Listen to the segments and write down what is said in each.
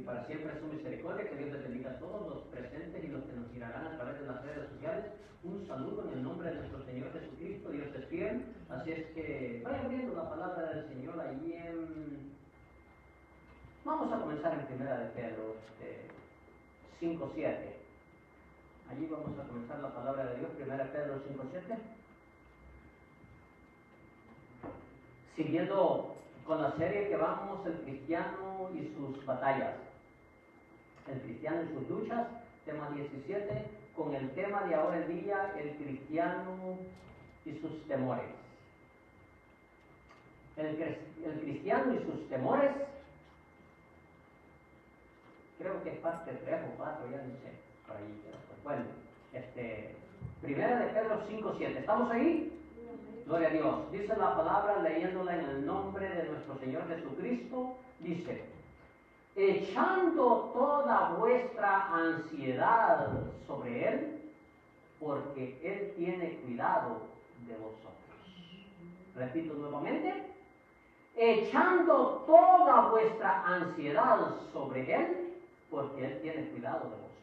para siempre es su misericordia. Que Dios les bendiga a todos los presentes y los que nos mirarán a través de las redes sociales. Un saludo en el nombre de nuestro Señor Jesucristo. Dios es fiel. Así es que vayan viendo la palabra del Señor allí en... Vamos a comenzar en Primera de Pedro 5:7. Allí vamos a comenzar la palabra de Dios, Primera de Pedro 5:7. Siguiendo con la serie que vamos, el cristiano y sus batallas. El cristiano y sus luchas, tema 17, con el tema de ahora el día, el cristiano y sus temores. El cristiano y sus temores, creo que es parte 3 o 4, ya no sé, por ahí. Bueno, Primera de Pedro 5:7, ¿estamos ahí? Gloria a Dios. Dice la palabra, leyéndola en el nombre de nuestro Señor Jesucristo, dice: echando toda vuestra ansiedad sobre Él, porque Él tiene cuidado de vosotros. Repito nuevamente: echando toda vuestra ansiedad sobre Él, porque Él tiene cuidado de vosotros.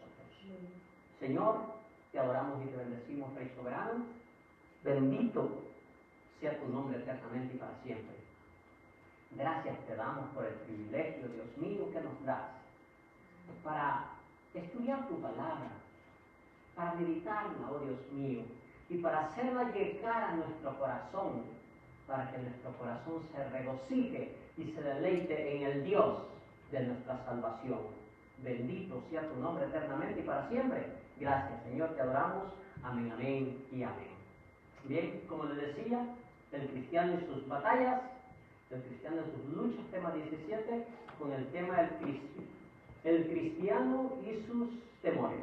Señor, te adoramos y te bendecimos, Rey soberano. Bendito sea tu nombre eternamente y para siempre. Gracias te damos por el privilegio, Dios mío, que nos das para estudiar tu palabra, para meditarla, oh Dios mío, y para hacerla llegar a nuestro corazón, para que nuestro corazón se regocije y se deleite en el Dios de nuestra salvación. Bendito sea tu nombre eternamente y para siempre. Gracias, Señor, te adoramos. Amén, amén y amén. Bien, como les decía, el cristiano y sus batallas, el cristiano y sus luchas, tema 17, con el tema el cristiano y sus temores.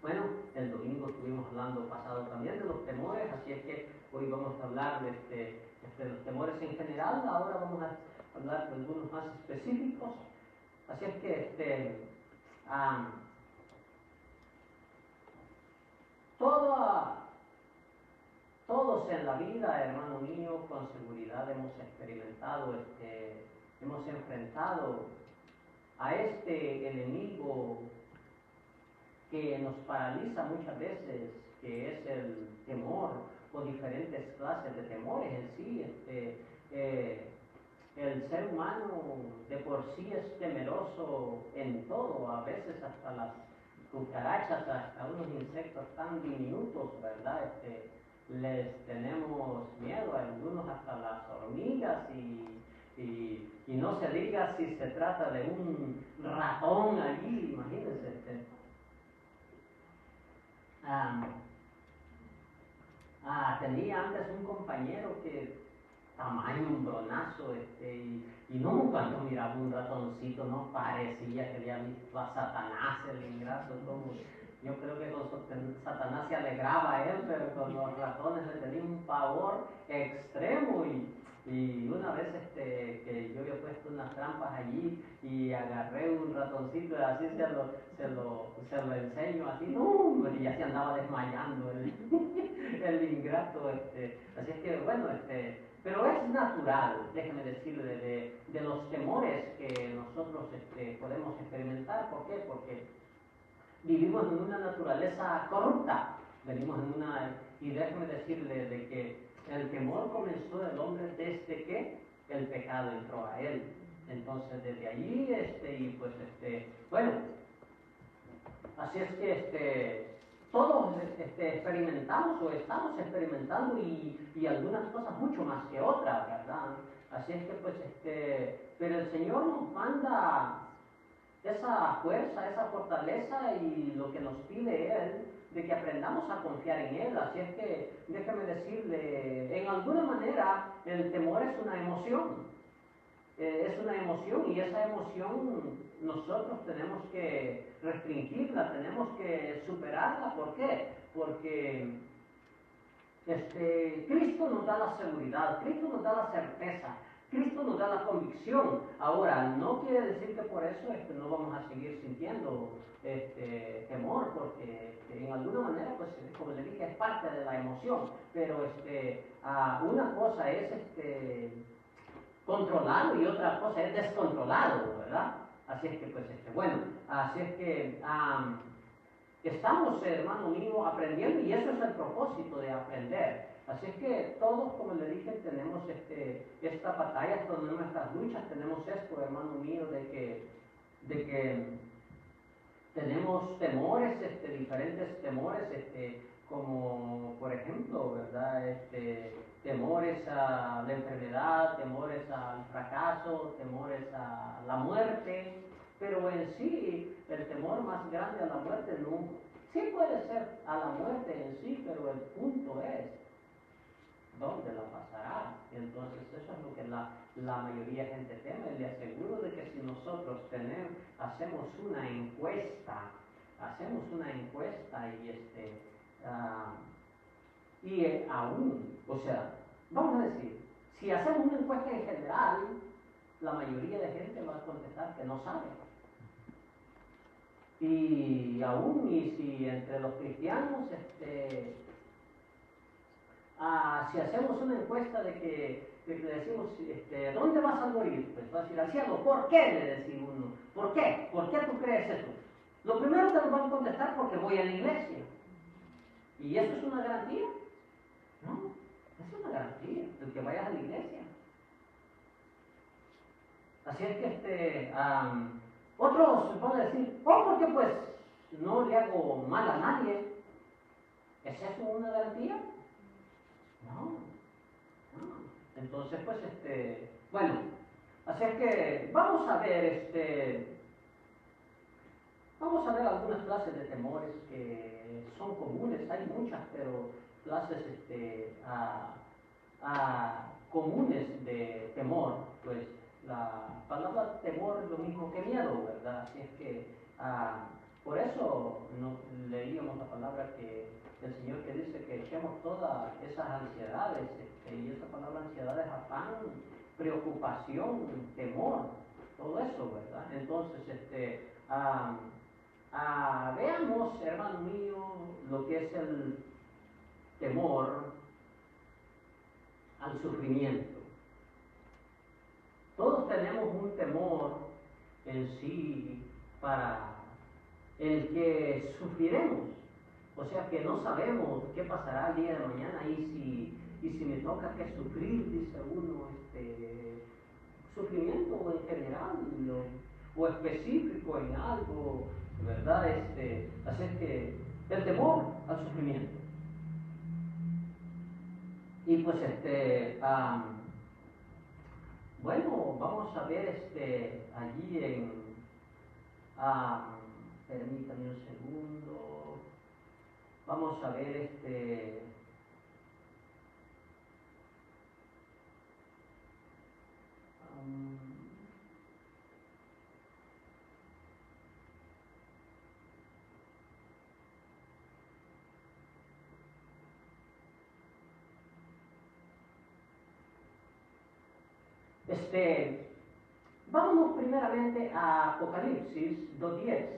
Bueno, el domingo estuvimos hablando pasado también de los temores, así es que hoy vamos a hablar de los temores en general. Ahora vamos a hablar de algunos más específicos, así es que todos en la vida, hermano mío, con seguridad hemos experimentado, hemos enfrentado a este enemigo que nos paraliza muchas veces, que es el temor o diferentes clases de temores en sí. El ser humano de por sí es temeroso en todo, a veces hasta las cucarachas, hasta unos insectos tan diminutos, ¿verdad? Les tenemos miedo, a algunos hasta las hormigas y no se diga si se trata de un ratón allí, imagínense. Tenía antes un compañero que tamaño, un bronazo, y no, cuando miraba un ratoncito no parecía que había visto a Satanás, el ingrato, como yo creo que con Satanás se alegraba a él, pero con los ratones le tenía un pavor extremo. Y una vez que yo había puesto unas trampas allí y agarré un ratoncito y así se lo enseño así, no, y ya se andaba desmayando el ingrato. Así es que bueno, pero es natural, déjeme decirle, de los temores que nosotros podemos experimentar. ¿Por qué? Porque vivimos en una naturaleza corrupta, y déjeme decirle de que el temor comenzó del hombre desde que el pecado entró a él. Entonces desde allí, bueno, así es que todos experimentamos o estamos experimentando y algunas cosas mucho más que otras, ¿verdad? Así es que pero el Señor nos manda esa fuerza, esa fortaleza, y lo que nos pide Él, de que aprendamos a confiar en Él. Así es que déjame decirle, en alguna manera el temor es una emoción. Es una emoción, y esa emoción nosotros tenemos que restringirla, tenemos que superarla. ¿Por qué? Porque Cristo nos da la seguridad, Cristo nos da la certeza, Cristo nos da la convicción. Ahora, no quiere decir que por eso no vamos a seguir sintiendo temor, porque en alguna manera, pues como le dije, es parte de la emoción. Pero una cosa es controlado y otra cosa es descontrolado, ¿verdad? Así es que, pues, bueno, así es que estamos, hermano mío, aprendiendo y eso es el propósito de aprender. Así es que todos, como le dije, tenemos esta batalla, con nuestras luchas, tenemos esto, hermano mío, de que tenemos temores, diferentes temores, como por ejemplo, ¿verdad? Temores a la enfermedad, temores al fracaso, temores a la muerte, pero en sí el temor más grande a la muerte no, sí puede ser a la muerte en sí, pero el punto es dónde la pasará. Entonces eso es lo que la mayoría de gente teme. Le aseguro de que si nosotros hacemos una encuesta y aún, o sea, vamos a decir, si hacemos una encuesta en general, la mayoría de gente va a contestar que no sabe. Y aún, y si entre los cristianos, si hacemos una encuesta de que le decimos, ¿dónde vas a morir? Pues va a decir al cielo. ¿Por qué? Le decimos uno. ¿Por qué? ¿Por qué tú crees eso? Lo primero que nos van a contestar, porque voy a la iglesia. ¿Y eso es una garantía? No, es una garantía, el que vayas a la iglesia. Así es que otros van a decir, porque pues no le hago mal a nadie. ¿Es eso una garantía? No. Entonces, pues, bueno, así es que vamos a ver, algunas clases de temores que son comunes, hay muchas, pero clases, comunes de temor, pues, la palabra temor es lo mismo que miedo, ¿verdad? Así es que, por eso leíamos la palabra que el Señor que dice que echemos todas esas ansiedades, y esa palabra ansiedad es afán, preocupación, temor, todo eso, ¿verdad? Entonces, veamos, hermano mío, lo que es el temor al sufrimiento. Todos tenemos un temor en sí para el que sufriremos. O sea que no sabemos qué pasará el día de mañana y si me toca que sufrir, dice uno, sufrimiento en general o específico en algo, ¿verdad? Así es que el temor al sufrimiento. Y pues bueno, vamos a ver allí permítame un segundo. Vamos a ver vámonos primeramente a Apocalipsis 2:10.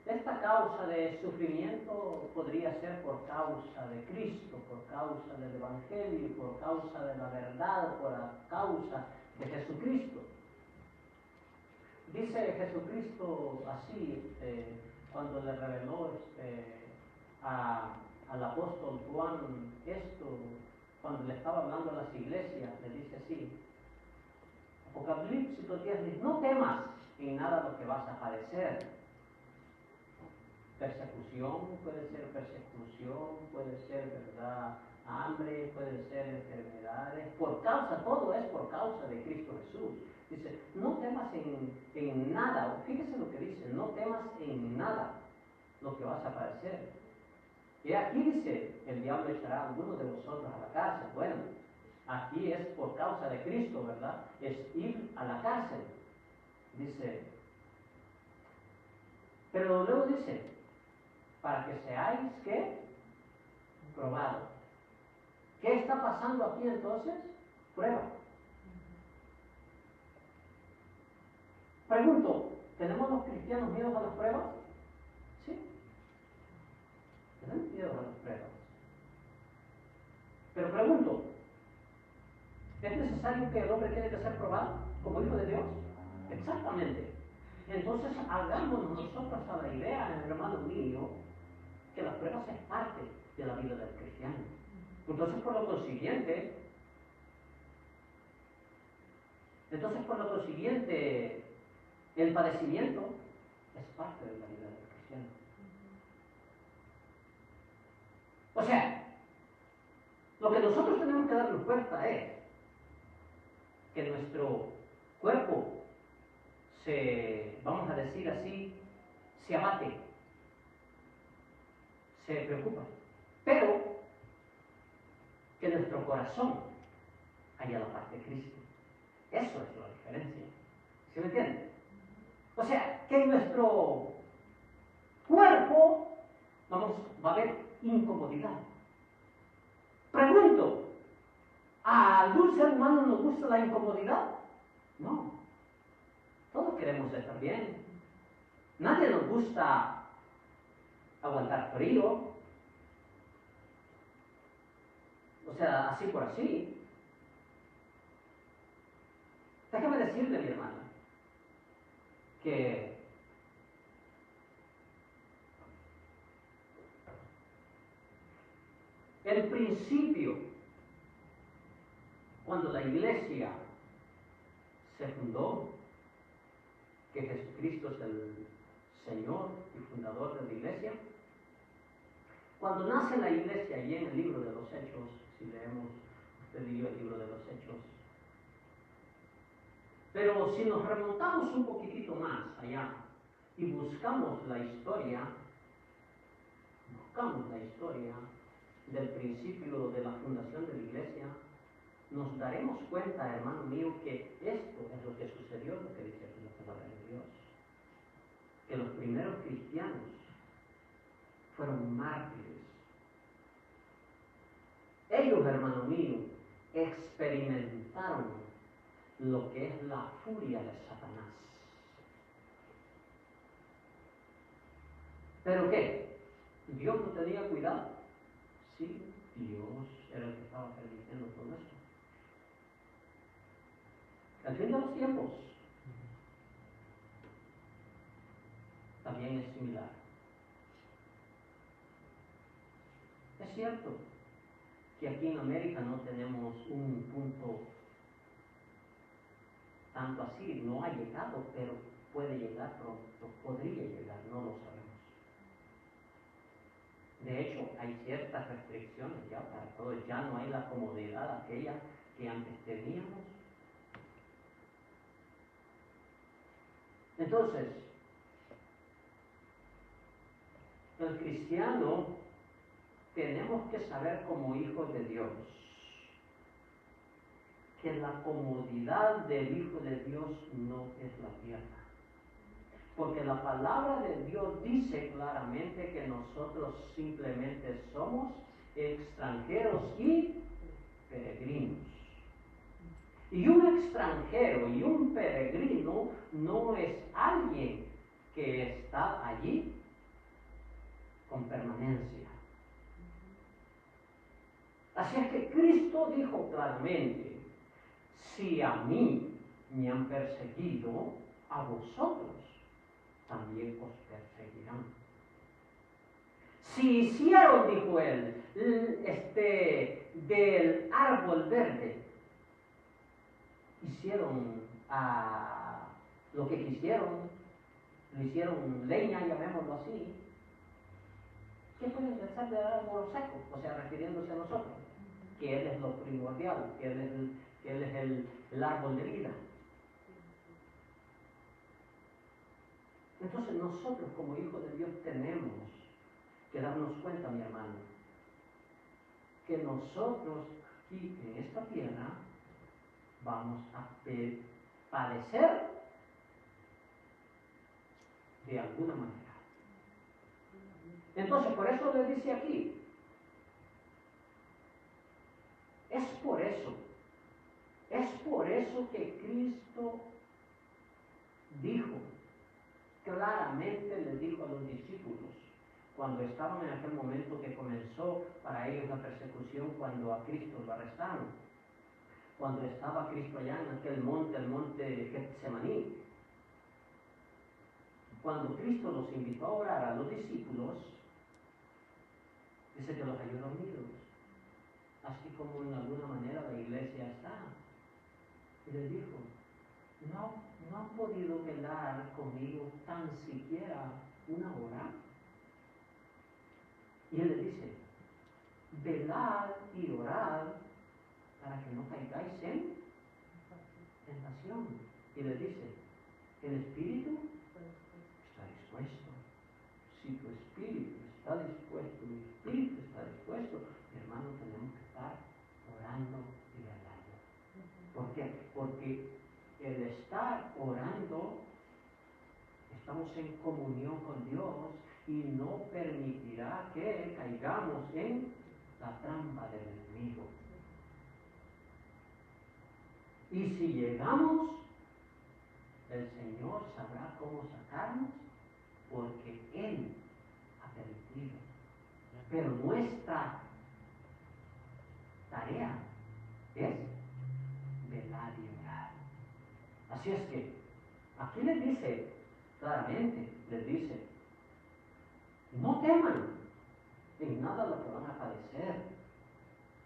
Esta causa de sufrimiento podría ser por causa de Cristo, por causa del Evangelio, por causa de la verdad, por causa de Jesucristo. Dice Jesucristo así, cuando le reveló al apóstol Juan esto, cuando le estaba hablando a las iglesias, le dice así, Apocalipsis 2:10 dice, no temas en nada lo que vas a padecer. Persecución, puede ser, ¿verdad? Hambre, puede ser enfermedades, todo es por causa de Cristo Jesús. Dice, no temas en nada, fíjese lo que dice, no temas en nada lo que vas a padecer. Y aquí dice, el diablo echará a algunos de vosotros a la cárcel. Bueno, aquí es por causa de Cristo, ¿verdad? Es ir a la cárcel. Dice, pero luego dice, para que seáis, ¿qué? Probados. ¿Qué está pasando aquí entonces? Prueba. Pregunto, ¿tenemos los cristianos miedos a las pruebas? Sí. Tenemos miedo a las pruebas. Pero pregunto, ¿es necesario que el hombre tiene que ser probado como hijo de Dios? Exactamente. Entonces, hagámonos nosotros a la idea, hermano mío, que las pruebas es parte de la vida del cristiano. Entonces, por lo consiguiente, el padecimiento es parte de la vida del cristiano. O sea, lo que nosotros tenemos que darnos cuenta es que nuestro cuerpo vamos a decir así, se abate, se preocupa, pero que nuestro corazón haya la paz de Cristo. Eso es la diferencia. ¿Sí me entienden? O sea, que en nuestro cuerpo va a haber incomodidad. Pregunto, ¿a algún ser humano nos gusta la incomodidad? No. Todos queremos estar bien. Nadie nos gusta aguantar frío. O sea, así por así. Déjame decirle, mi hermana, que el principio, cuando la iglesia se fundó, que Jesucristo es el Señor y fundador de la iglesia, cuando nace la iglesia, allí en el libro de los Hechos, si leemos, usted y yo el libro de los Hechos, pero si nos remontamos un poquitito más allá y buscamos la historia del principio de la fundación de la iglesia, nos daremos cuenta, hermano mío, que esto es lo que sucedió, lo que dice la palabra de Dios. Que los primeros cristianos fueron mártires. Ellos, hermano mío, experimentaron lo que es la furia de Satanás. ¿Pero qué? ¿Dios no tenía cuidado? Sí, Dios era el que estaba permitiendo todo esto. Al fin de los tiempos también es similar. Es cierto que aquí en América no tenemos un punto tanto así, no ha llegado, pero puede llegar pronto, podría llegar, no lo sabemos. De hecho, hay ciertas restricciones ya para todo, ya no hay la comodidad aquella que antes teníamos. Entonces, el cristiano tenemos que saber como hijos de Dios que la comodidad del Hijo de Dios no es la tierra. Porque la palabra de Dios dice claramente que nosotros simplemente somos extranjeros y peregrinos. Y un extranjero y un peregrino no es alguien que está allí con permanencia. Así es que Cristo dijo claramente, si a mí me han perseguido, a vosotros también os perseguirán. Si hicieron, dijo él, del árbol verde, hicieron lo que quisieron, le hicieron leña, llamémoslo así, ¿qué pueden pensar del árbol seco? O sea, refiriéndose a nosotros, que Él es lo primordial, que Él es el árbol de vida. Entonces nosotros como hijos de Dios tenemos que darnos cuenta, mi hermano, que nosotros aquí en esta tierra vamos a padecer de alguna manera. Entonces, por eso le dice aquí, es por eso que Cristo dijo claramente les dijo a los discípulos, cuando estaban en aquel momento que comenzó para ellos la persecución, cuando a Cristo lo arrestaron, cuando estaba Cristo allá en aquel monte, el monte Getsemaní, cuando Cristo los invitó a orar a los discípulos, dice que los halló dormidos, así como en alguna manera la iglesia está. Y les dijo, no han podido velar conmigo tan siquiera una hora. Y él les dice, velad y orad para que no caigáis en tentación. Y les dice, el espíritu está dispuesto. Si tu espíritu está dispuesto, mi espíritu está dispuesto, mi hermano, tenemos que estar orando y velando. ¿Por qué? Porque el estar orando, estamos en comunión con Dios y no permitirá que caigamos en la trampa del enemigo. Y si llegamos, el Señor sabrá cómo sacarnos, porque Él ha permitido. Pero nuestra tarea es velar y orar. Así es que aquí les dice claramente, les dice, no teman en nada lo que van a padecer,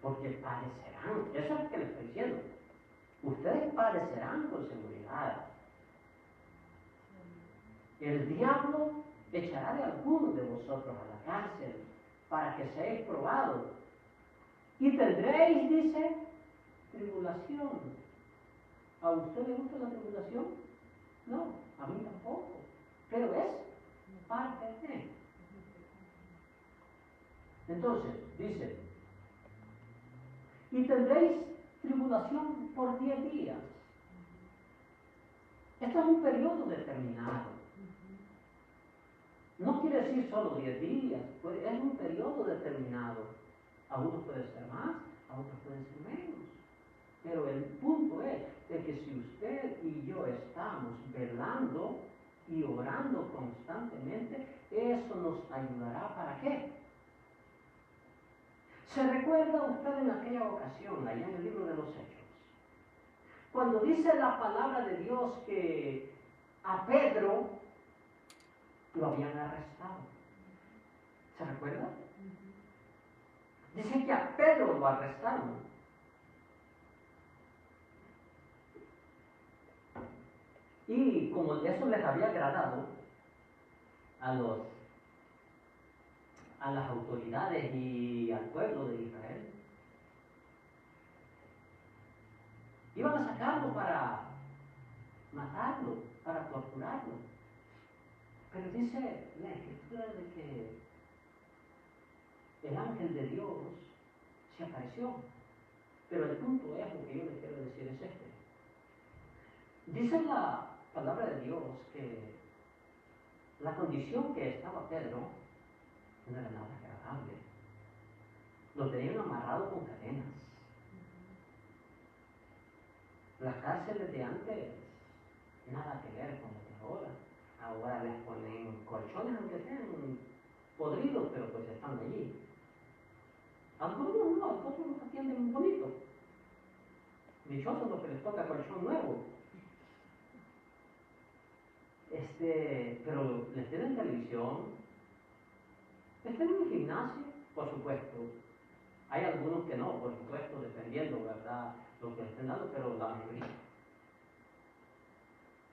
porque padecerán. Eso es lo que les estoy diciendo. Ustedes padecerán con seguridad. El diablo echará de algunos de vosotros a la cárcel para que seáis probados. Y tendréis, dice, tribulación. ¿A usted le gusta la tribulación? No, a mí tampoco. Pero es parte de. Entonces, dice, y tendréis tribulación por 10 días. Esto es un periodo determinado. No quiere decir solo 10 días, es un periodo determinado. A unos puede ser más, a otros puede ser menos. Pero el punto es de que si usted y yo estamos velando y orando constantemente, eso nos ayudará ¿para qué? ¿Se recuerda usted en aquella ocasión, allá en el libro de los Hechos? Cuando dice la palabra de Dios que a Pedro lo habían arrestado. ¿Se recuerda? Dice que a Pedro lo arrestaron. Y como eso les había agradado a las autoridades y al pueblo de Israel, iban a sacarlo para matarlo, para torturarlo. Pero dice la Escritura de que el ángel de Dios se apareció. Pero el punto es, lo que yo les quiero decir es este. Dice la palabra de Dios que la condición que estaba Pedro no era nada agradable. Lo tenían amarrado con cadenas. Las cárceles de antes, nada que ver con las de ahora. Ahora les ponen colchones, aunque sean podridos, pero pues están allí. Algunos no, algunos los atienden bonito. Dichosos los que les toca colchón nuevo. Pero les tienen televisión, les tienen un gimnasio, por supuesto. Hay algunos que no, por supuesto, dependiendo, ¿verdad?, lo que les estén dando, pero la mayoría.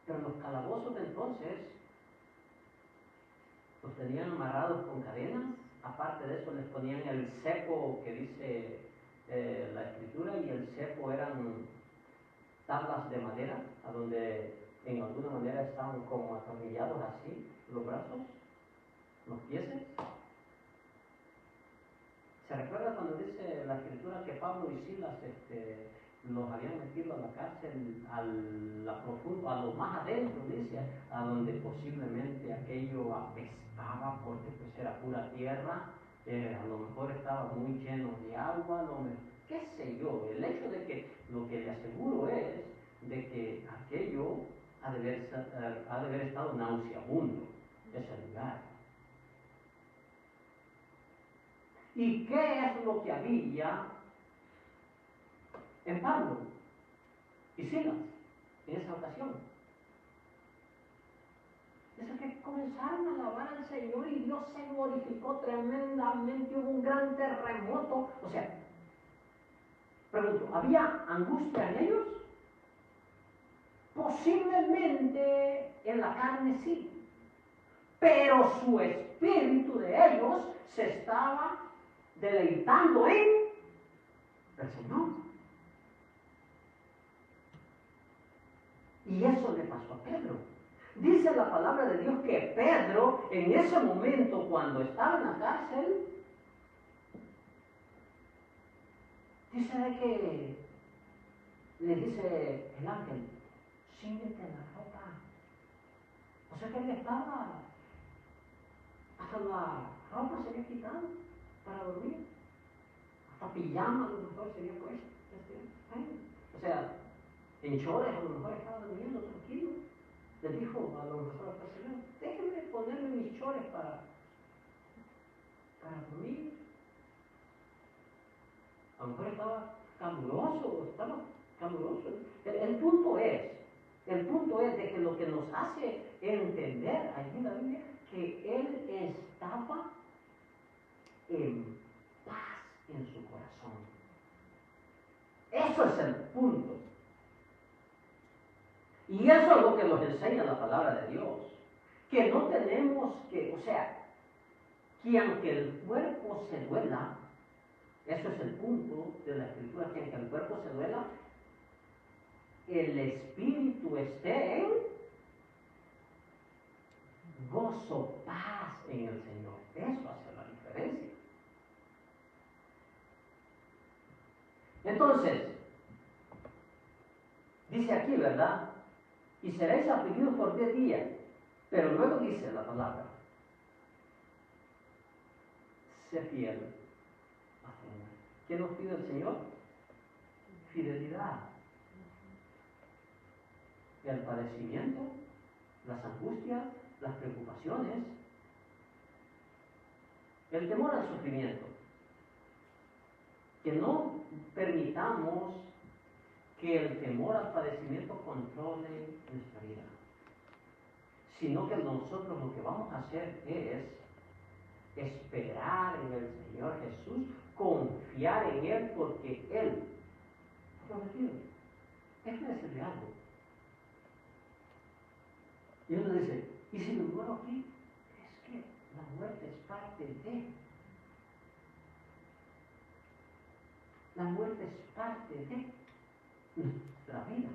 Pero los calabozos de entonces los tenían amarrados con cadenas. Aparte de eso les ponían el cepo que dice la Escritura, y el cepo eran tablas de madera, a donde en alguna manera estaban como atornillados así, los brazos, los pies. ¿Se recuerda cuando dice la Escritura que Pablo y Silas los habían metido a la cárcel, a lo más adentro, dice, a donde posiblemente aquello apestaba porque pues era pura tierra, a lo mejor estaba muy lleno de agua, qué sé yo? El hecho de que, lo que le aseguro es de que aquello ha de haber estado nauseabundo ese lugar. ¿Y qué es lo que había en Pablo y Silas en esa ocasión? Es que comenzaron a alabar al Señor y Dios se glorificó tremendamente, hubo un gran terremoto. O sea, pregunto, ¿había angustia en ellos? Posiblemente en la carne sí, pero su espíritu de ellos se estaba deleitando en el Señor. Y eso le pasó a Pedro. Dice la palabra de Dios que Pedro, en ese momento, cuando estaba en la cárcel, dice de que le dice el ángel, síguete la ropa. O sea que él estaba, hasta la ropa se había quitado para dormir. Hasta pijama a lo mejor se había puesto. O sea, en chores a lo mejor estaba durmiendo tranquilo. Le dijo a lo mejor al Señor, déjenme ponerme mis chores para dormir. A lo mejor estaba caluroso. El punto es de que lo que nos hace entender allí en la Biblia, que él estaba en paz en su corazón. Eso es el punto. Y eso es lo que nos enseña la palabra de Dios. Que no tenemos que, o sea, que aunque el cuerpo se duela, eso es el punto de la Escritura, que aunque el cuerpo se duela, el espíritu esté en gozo, paz en el Señor. Eso hace la diferencia. Entonces, dice aquí, ¿verdad? Y seréis afligidos por 10 días. Pero luego dice la palabra, sé fiel hasta la muerte. ¿Qué nos pide el Señor? Fidelidad. El padecimiento, las angustias, las preocupaciones, el temor al sufrimiento. Que no permitamos que el temor al padecimiento controle nuestra vida, sino que nosotros lo que vamos a hacer es esperar en el Señor Jesús, confiar en Él, porque Él ha prometido. Déjame decirle algo. Y uno dice, ¿y si me muero aquí? Es que la muerte es parte de. La muerte es parte de nuestra vida.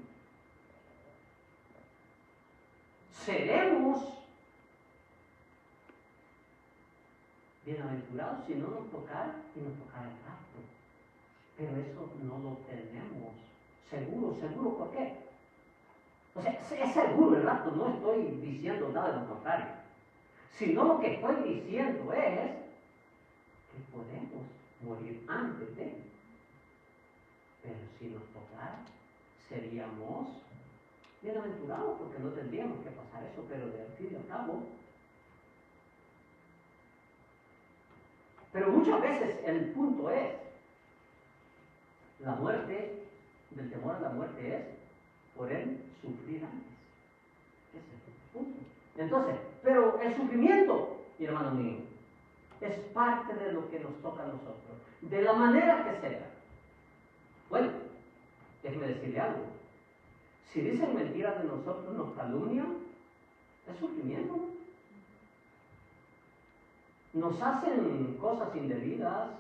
Seremos bienaventurados si no nos tocara y nos tocara el rapto. Pero eso no lo tenemos seguro. ¿Por qué? O sea, es seguro el rapto, no estoy diciendo nada de lo contrario. Sino lo que estoy diciendo es que podemos morir antes de él. Pero si nos tocara, seríamos bienaventurados porque no tendríamos que pasar eso, pero de fin y al cabo. Pero muchas veces el punto es, la muerte, del temor a la muerte es por él sufrir antes. Ese es el punto. Entonces, pero el sufrimiento, mi hermano mío, es parte de lo que nos toca a nosotros, de la manera que sea. Bueno, déjeme decirle algo. Si dicen mentiras de nosotros, nos calumnian, es sufrimiento. Nos hacen cosas indebidas,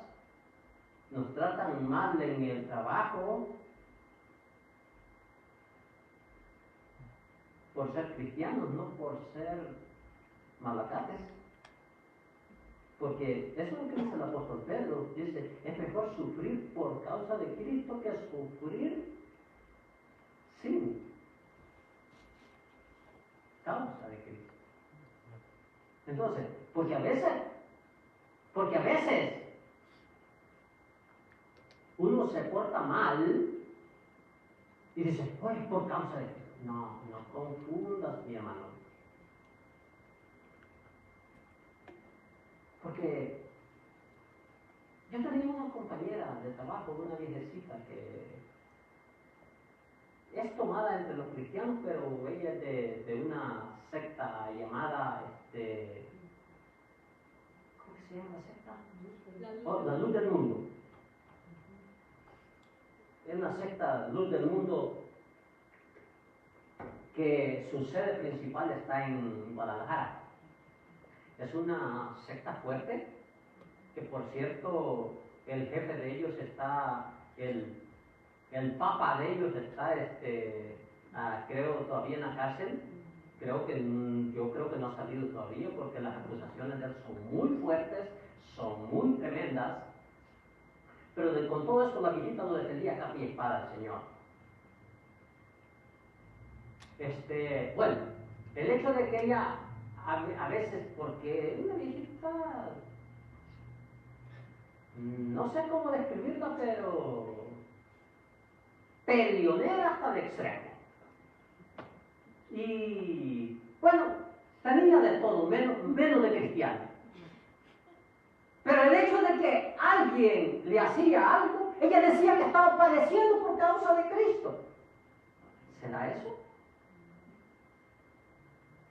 nos tratan mal en el trabajo, por ser cristianos, no por ser malacates. Porque eso es lo que dice el apóstol Pedro. Dice, es mejor sufrir por causa de Cristo que sufrir sin causa de Cristo. Entonces, porque a veces uno se porta mal y dice, pues por causa de Cristo. No confundas, mi hermano. Porque yo tenía una compañera de trabajo, una viejecita que es tomada entre los cristianos, pero ella es de una secta llamada, ¿cómo se llama la secta? La Luz del Mundo. Es una secta, Luz del Mundo, que su sede principal está en Guadalajara. Es una secta fuerte, que por cierto, el jefe de ellos está, el papa de ellos está, creo, todavía en la cárcel. Yo creo que no ha salido todavía, porque las acusaciones de él son muy fuertes, son muy tremendas. Pero con todo esto la viejita lo defendía capa y espada al Señor. Bueno, el hecho de que ella a veces, porque una viejita, no sé cómo describirla, pero peleonera hasta el extremo. Y bueno, tenía de todo, menos de cristiano. Pero el hecho de que alguien le hacía algo, ella decía que estaba padeciendo por causa de Cristo. ¿Será eso?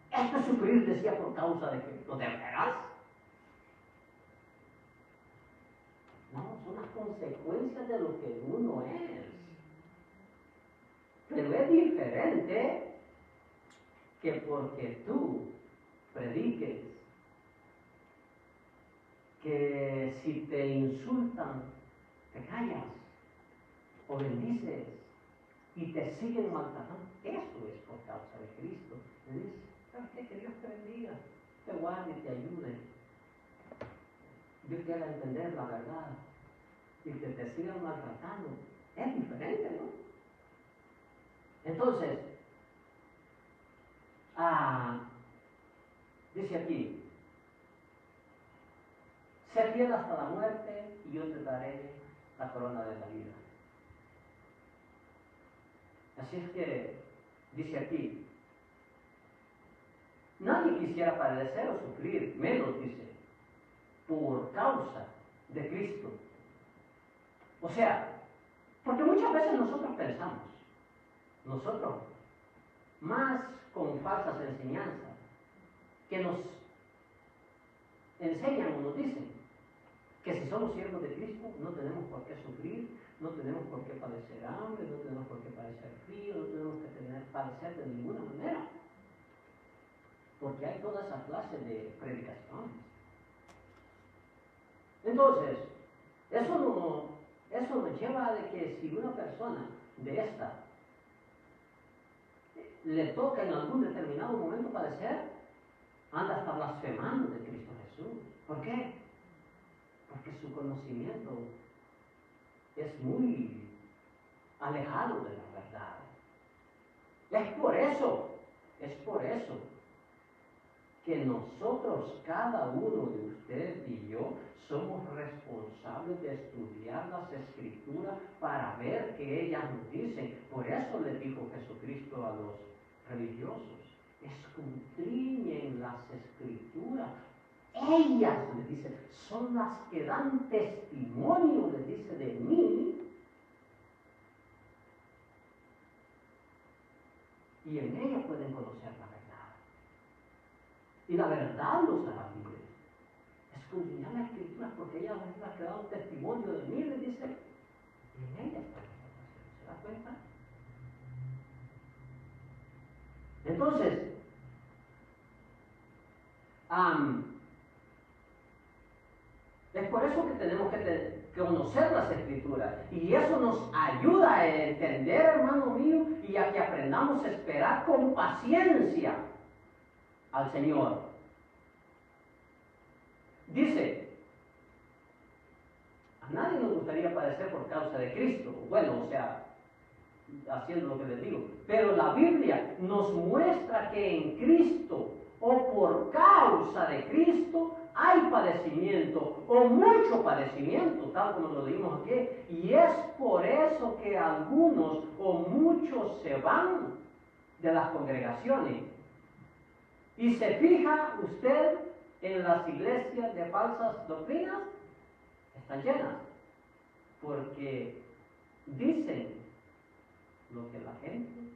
Esto es sufrir, decía, por causa de Cristo. ¿De veras? No, son las consecuencias de lo que uno es. Pero es diferente que porque tú prediques que si te insultan, te callas o bendices y te siguen maltratando. Eso es por causa de Cristo. Le dices, ¿sabes qué? Que Dios te bendiga, te guarde y te ayude. Dios te haga entender la verdad y que te sigan maltratando. Es diferente, ¿no? Entonces, dice aquí, sé fiel hasta la muerte y yo te daré la corona de la vida. Así es que, dice aquí, nadie quisiera padecer o sufrir, menos, dice, por causa de Cristo. O sea, porque muchas veces nosotros pensamos, más con falsas enseñanzas, que nos enseñan o nos dicen que si somos siervos de Cristo no tenemos por qué sufrir, no tenemos por qué padecer hambre, no tenemos por qué padecer frío, no tenemos que padecer de ninguna manera, porque hay toda esa clase de predicaciones. Entonces, eso nos lleva a de que si una persona de esta le toca en algún determinado momento padecer, anda hasta blasfemando de Cristo Jesús. ¿Por qué? Porque su conocimiento es muy alejado de la verdad. Es por eso que nosotros, cada uno de ustedes y yo, somos responsables de estudiar las Escrituras para ver qué ellas nos dicen. Por eso le dijo Jesucristo a los religiosos, escudriñen las Escrituras. Ellas, le dice, son las que dan testimonio, le dice, de mí. Y en ellas pueden conocer la verdad. Y la verdad los hará libres. Escudriñar las Escrituras porque ellas son las que dan testimonio de mí, le dice. Y en ellas está la salvación. ¿Se da cuenta? Entonces, es por eso que tenemos que conocer las Escrituras. Y eso nos ayuda a entender, hermano mío, y a que aprendamos a esperar con paciencia al Señor. Dice, a nadie nos gustaría padecer por causa de Cristo. Bueno, o sea, haciendo lo que les digo. Pero la Biblia nos muestra que en Cristo o por causa de Cristo hay padecimiento o mucho padecimiento, tal como lo dimos aquí. Y es por eso que algunos o muchos se van de las congregaciones. Y se fija usted en las iglesias de falsas doctrinas, están llenas, porque dicen lo que la gente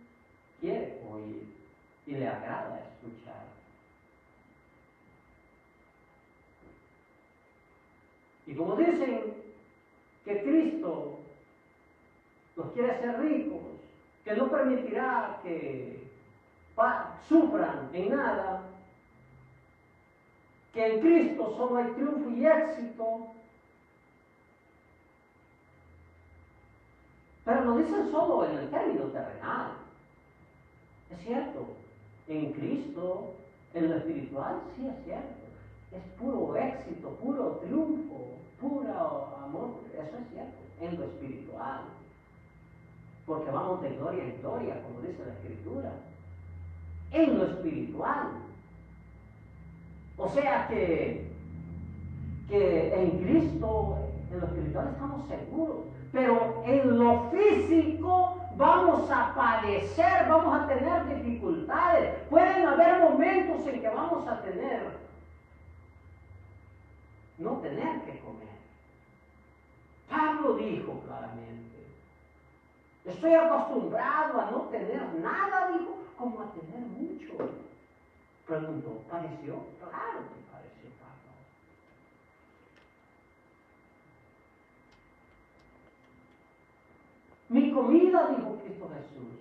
quiere oír y le agrada escuchar. Y como dicen que Cristo los quiere hacer ricos, que no permitirá que sufran en nada, que en Cristo solo hay triunfo y éxito, pero lo dicen solo en el término terrenal. Es cierto, en Cristo, en lo espiritual, sí es cierto. Es puro éxito, puro triunfo, puro amor, eso es cierto, en lo espiritual. Porque vamos de gloria en gloria, como dice la Escritura. En lo espiritual. O sea que en Cristo, en lo espiritual estamos seguros. Pero en lo físico vamos a padecer, vamos a tener dificultades. Pueden haber momentos en que vamos a no tener que comer. Pablo dijo claramente, estoy acostumbrado a no tener nada, dijo, como a tener mucho. Preguntó, ¿padeció? Claro que padeció Pablo. Mi comida, dijo Cristo Jesús,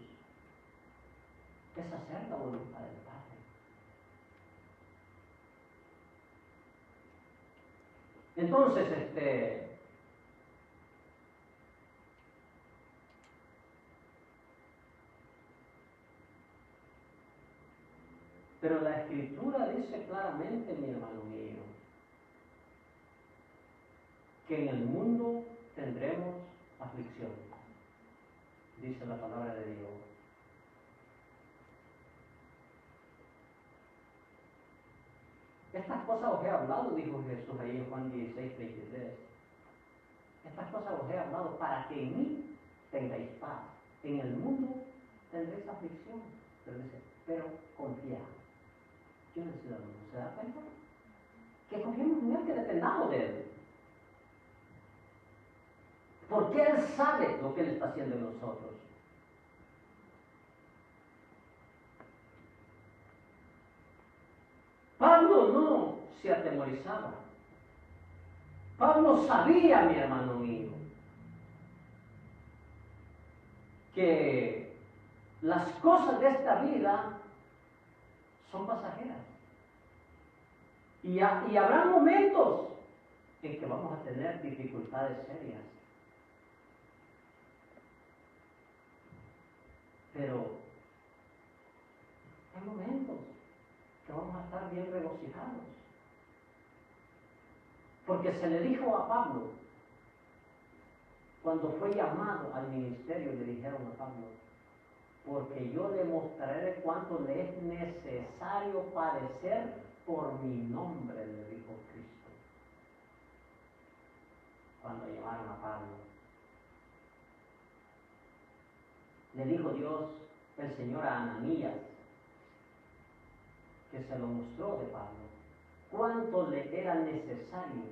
es hacer la voluntad del Padre. Entonces, pero la Escritura dice claramente, mi hermano mío, que en el mundo tendremos aflicción. Dice la palabra de Dios. Estas cosas os he hablado, dijo Jesús ahí en Juan 16, 23. Estas cosas os he hablado para que en mí tengáis paz. En el mundo tendréis aflicción. Pero dice, pero confiad. Yo no sé, ¿se da cuenta? Que confiemos en Él, que dependamos de Él. Porque Él sabe lo que Él está haciendo en nosotros. Pablo no se atemorizaba. Pablo sabía, mi hermano mío, que las cosas de esta vida son pasajeras. Y habrá momentos en que vamos a tener dificultades serias. Pero hay momentos que vamos a estar bien regocijados. Porque se le dijo a Pablo, cuando fue llamado al ministerio, le dijeron a Pablo, porque yo le mostraré cuánto le es necesario padecer por mi nombre, le dijo Cristo. Cuando llamaron a Pablo, le dijo Dios, el Señor, a Ananías, que se lo mostró de Pablo, cuánto le era necesario,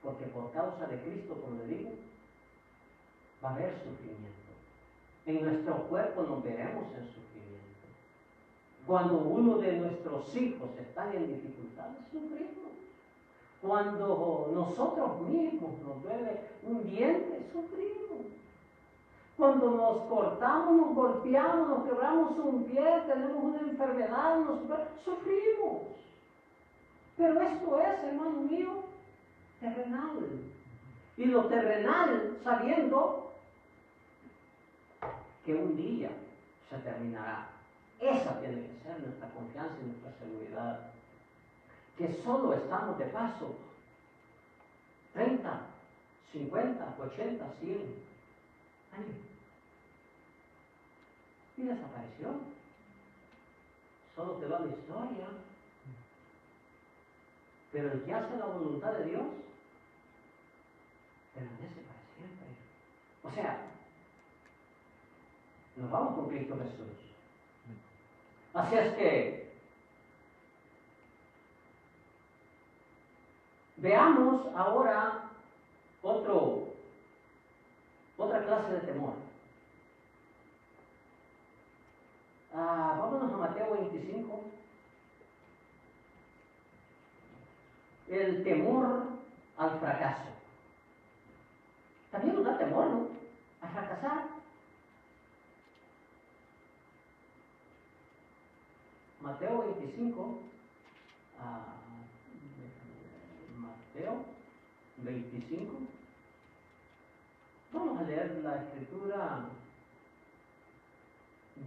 porque por causa de Cristo, como le digo, va a haber sufrimiento. En nuestro cuerpo nos veremos en sufrimiento. Cuando uno de nuestros hijos está en dificultades, sufrimos. Cuando nosotros mismos nos duele un diente, sufrimos. Cuando nos cortamos, nos golpeamos, nos quebramos un pie, tenemos una enfermedad, sufrimos. Pero esto es, hermano mío, terrenal. Y lo terrenal, sabiendo que un día se terminará. Esa tiene que ser nuestra confianza y nuestra seguridad. Que solo estamos de paso 30, 50, 80, 100 años. Y desapareció. Solo quedó la historia. Pero el que hace la voluntad de Dios permanece para siempre. O sea, nos vamos con Cristo Jesús. Así es que veamos ahora otra clase de temor. Vámonos a Mateo 25. El temor al fracaso. También nos da temor, ¿no? A fracasar. Mateo 25. Mateo 25. Vamos a leer la escritura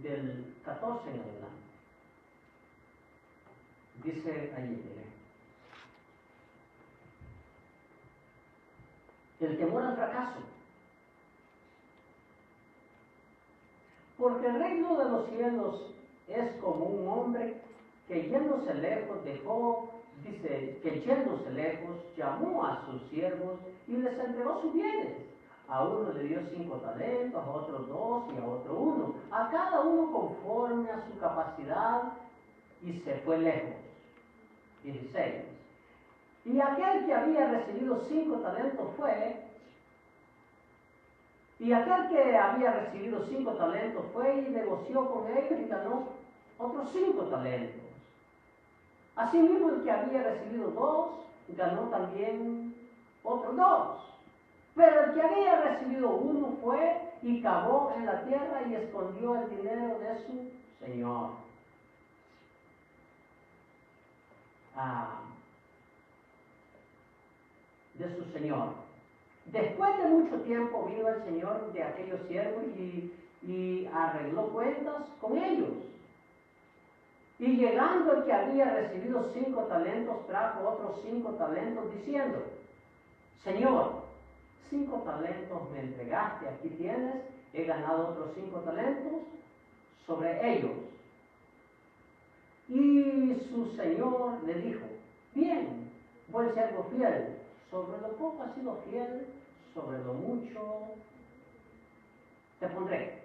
del 14 en adelante. Dice allí, mire. El temor al fracaso. Porque el reino de los cielos es como un hombre que yéndose lejos dice que yéndose lejos llamó a sus siervos y les entregó sus bienes. A uno le dio 5 talentos, a otro 2 y a otro 1. A cada uno conforme a su capacidad y se fue lejos. 16. Y aquel que había recibido 5 talentos y negoció con ellos y ganó otros 5 talentos. Asimismo, el que había recibido 2 ganó también otros 2. Pero el que había recibido 1 fue y cavó en la tierra y escondió el dinero de su señor. Después de mucho tiempo vino el señor de aquellos siervos y arregló cuentas con ellos. Y llegando el que había recibido 5 talentos, trajo otros 5 talentos, diciendo: Señor, 5 talentos me entregaste, aquí tienes, he ganado otros 5 talentos sobre ellos. Y su señor le dijo: bien, buen siervo fiel, sobre lo poco has sido fiel, sobre lo mucho te pondré.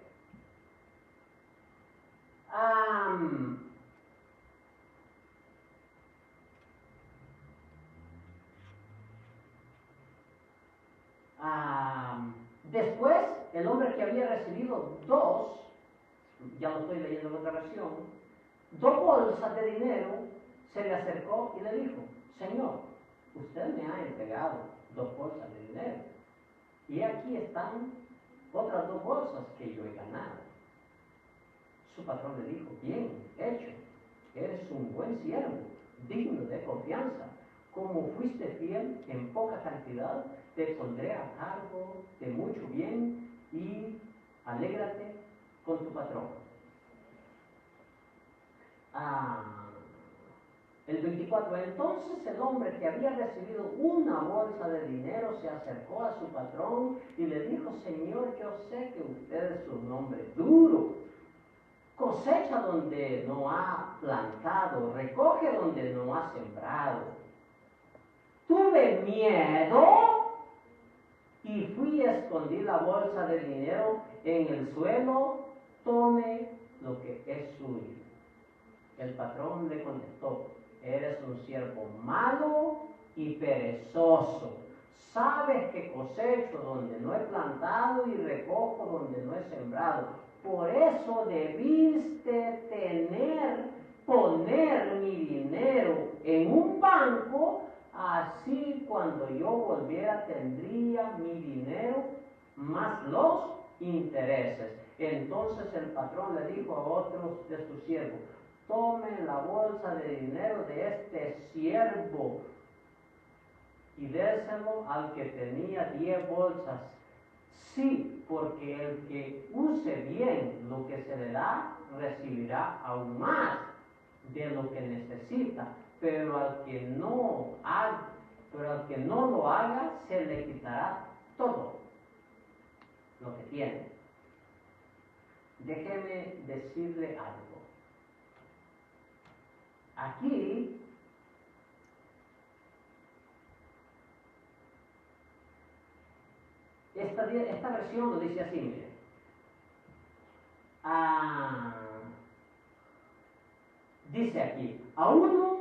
Después, el hombre que había recibido 2, ya lo estoy leyendo en otra versión, 2 bolsas de dinero, se le acercó y le dijo: Señor, usted me ha entregado 2 bolsas de dinero, y aquí están otras 2 bolsas que yo he ganado. Su patrón le dijo: bien hecho, eres un buen siervo, digno de confianza. Como fuiste fiel en poca cantidad, te pondré a cargo de mucho bien, y alégrate con tu patrón. El 24. Entonces el hombre que había recibido 1 bolsa de dinero se acercó a su patrón y le dijo: Señor, yo sé que usted es un hombre duro, cosecha donde no ha plantado, recoge donde no ha sembrado. Tuve miedo y fui a escondí la bolsa de dinero en el suelo, tome lo que es suyo. El patrón le contestó: eres un siervo malo y perezoso. Sabes que cosecho donde no he plantado y recojo donde no he sembrado. Por eso debiste poner mi dinero en un banco, así cuando yo volviera tendría mi dinero más los intereses. Entonces el patrón le dijo a otros de sus siervos: tomen la bolsa de dinero de este siervo y déselo al que tenía 10 bolsas. Sí, porque el que use bien lo que se le da, recibirá aún más de lo que necesita, pero al que no lo haga, se le quitará todo lo que tiene. Déjeme decirle algo. Aquí esta versión lo dice así, mire. dice aquí, a uno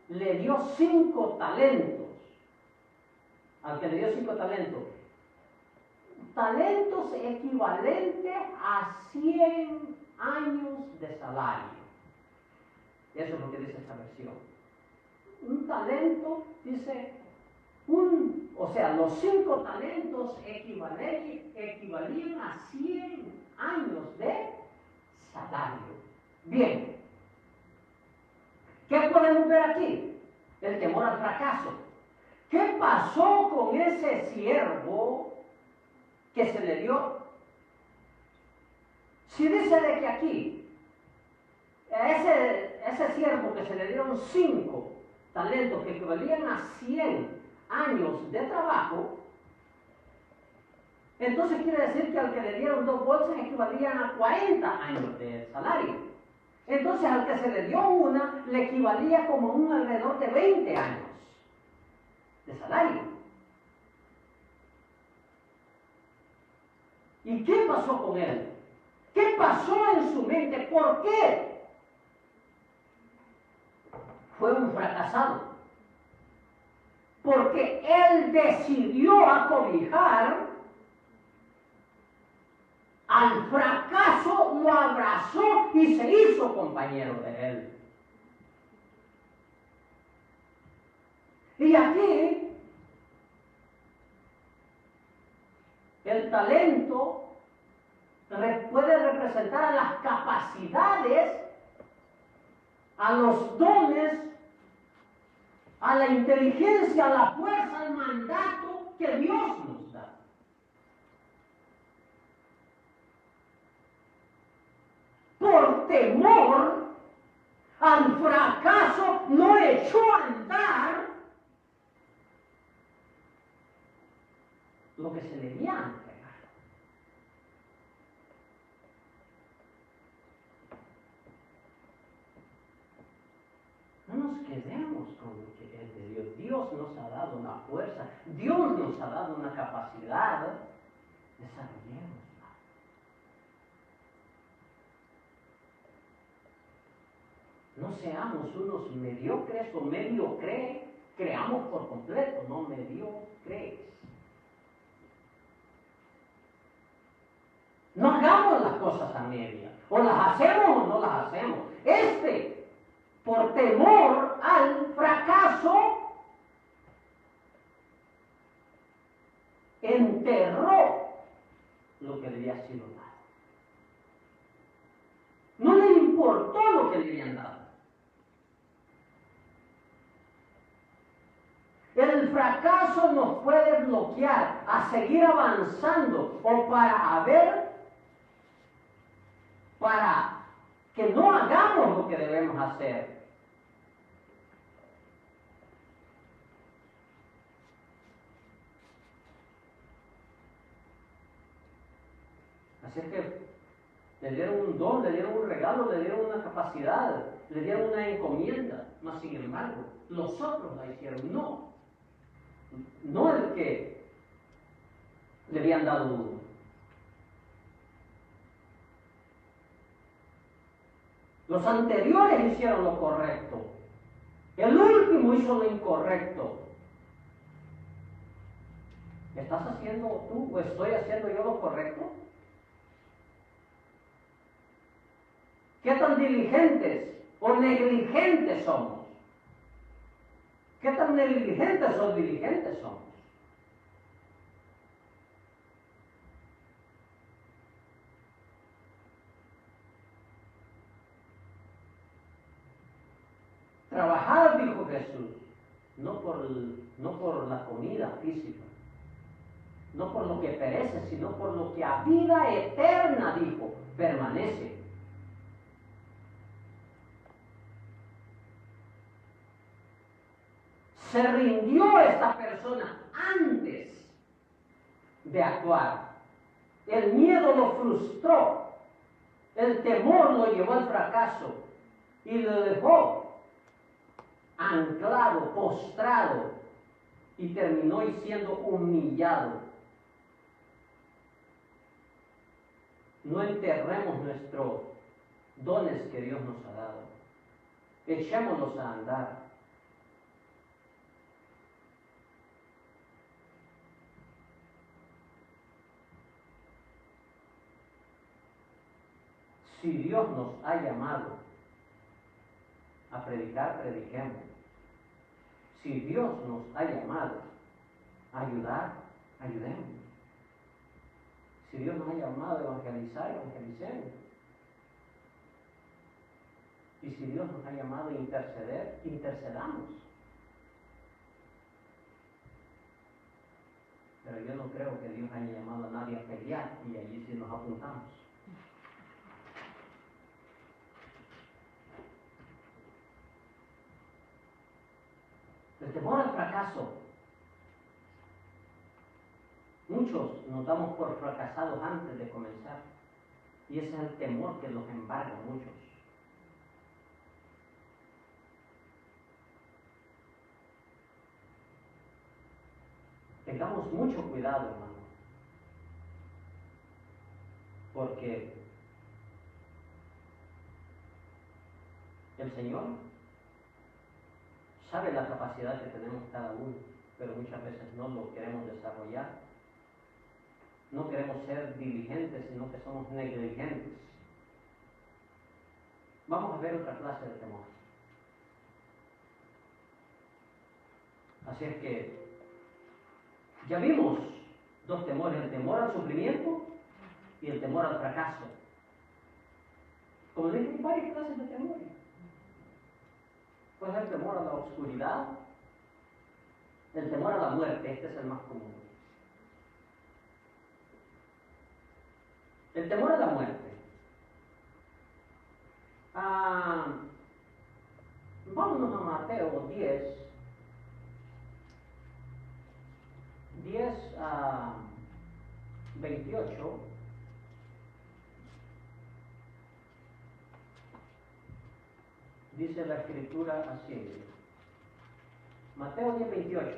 le dio 5 talentos, al que le dio 5 talentos, talentos equivalentes a 100 años de salario. Eso es lo que dice esta versión. Un talento, dice, o sea, los 5 talentos equivalían a 100 años de salario. Bien, ¿qué podemos ver aquí? El temor al fracaso. ¿Qué pasó con ese siervo que se le dio? Si dice de que aquí, ese siervo que se le dieron 5 talentos que equivalían a 100 años de trabajo, entonces quiere decir que al que le dieron 2 bolsas equivalían a 40 años de salario. Entonces al que se le dio una le equivalía como un alrededor de 20 años de salario. ¿Y qué pasó con él? ¿Qué pasó en su mente? ¿Por qué? Fue un fracasado. Porque él decidió acobijar al fracaso, lo abrazó y se hizo compañero de él. Y aquí el talento puede representar a las capacidades, a los dones, a la inteligencia, a la fuerza, al mandato que Dios nos da. Por temor al fracaso no echó a andar lo que se le había entregado. No nos quedemos con lo que es de Dios. Dios nos ha dado una fuerza, Dios nos ha dado una capacidad, desarrollémosla. No seamos unos mediocres o creamos por completo, no mediocres. No hagamos las cosas a media, o las hacemos o no las hacemos. Por temor al fracaso, enterró lo que le había sido dado. No le importó lo que le habían dado. El fracaso nos puede bloquear a seguir avanzando o para que no hagamos lo que debemos hacer. Así que le dieron un don, le dieron un regalo, le dieron una capacidad, le dieron una encomienda, mas sin embargo, los otros la hicieron. No el que le habían dado uno. Los anteriores hicieron lo correcto. El último hizo lo incorrecto. ¿Estás haciendo tú o estoy haciendo yo lo correcto? ¿Qué tan diligentes o negligentes somos? ¿Qué tan negligentes o diligentes somos? Trabajad, dijo Jesús, no por la comida física, no por lo que perece, sino por lo que a vida eterna, dijo, permanece. Se rindió esta persona antes de actuar. El miedo lo frustró, el temor lo llevó al fracaso y lo dejó anclado, postrado, y terminó siendo humillado. No enterremos nuestros dones que Dios nos ha dado. echémonos a andar. Si Dios nos ha llamado a predicar, prediquemos. Si Dios nos ha llamado a ayudar, ayudemos. Si Dios nos ha llamado a evangelizar, evangelicemos. Y si Dios nos ha llamado a interceder, intercedamos. Pero yo no creo que Dios haya llamado a nadie a pelear y allí sí nos apuntamos. El temor al fracaso. Muchos nos damos por fracasados antes de comenzar. Y ese es el temor que los embarga a muchos. Tengamos mucho cuidado, hermano. Porque el Señor sabe la capacidad que tenemos cada uno, pero muchas veces no lo queremos desarrollar. No queremos ser diligentes, sino que somos negligentes. Vamos a ver otra clase de temor. Así es que ya vimos dos temores, el temor al sufrimiento y el temor al fracaso. Como dije, hay varias clases de temores. Puede ser el temor a la oscuridad, el temor a la muerte, este es el más común. El temor a la muerte. Vámonos a Mateo 10 a 28. Dice la Escritura así. Mateo 10, 28.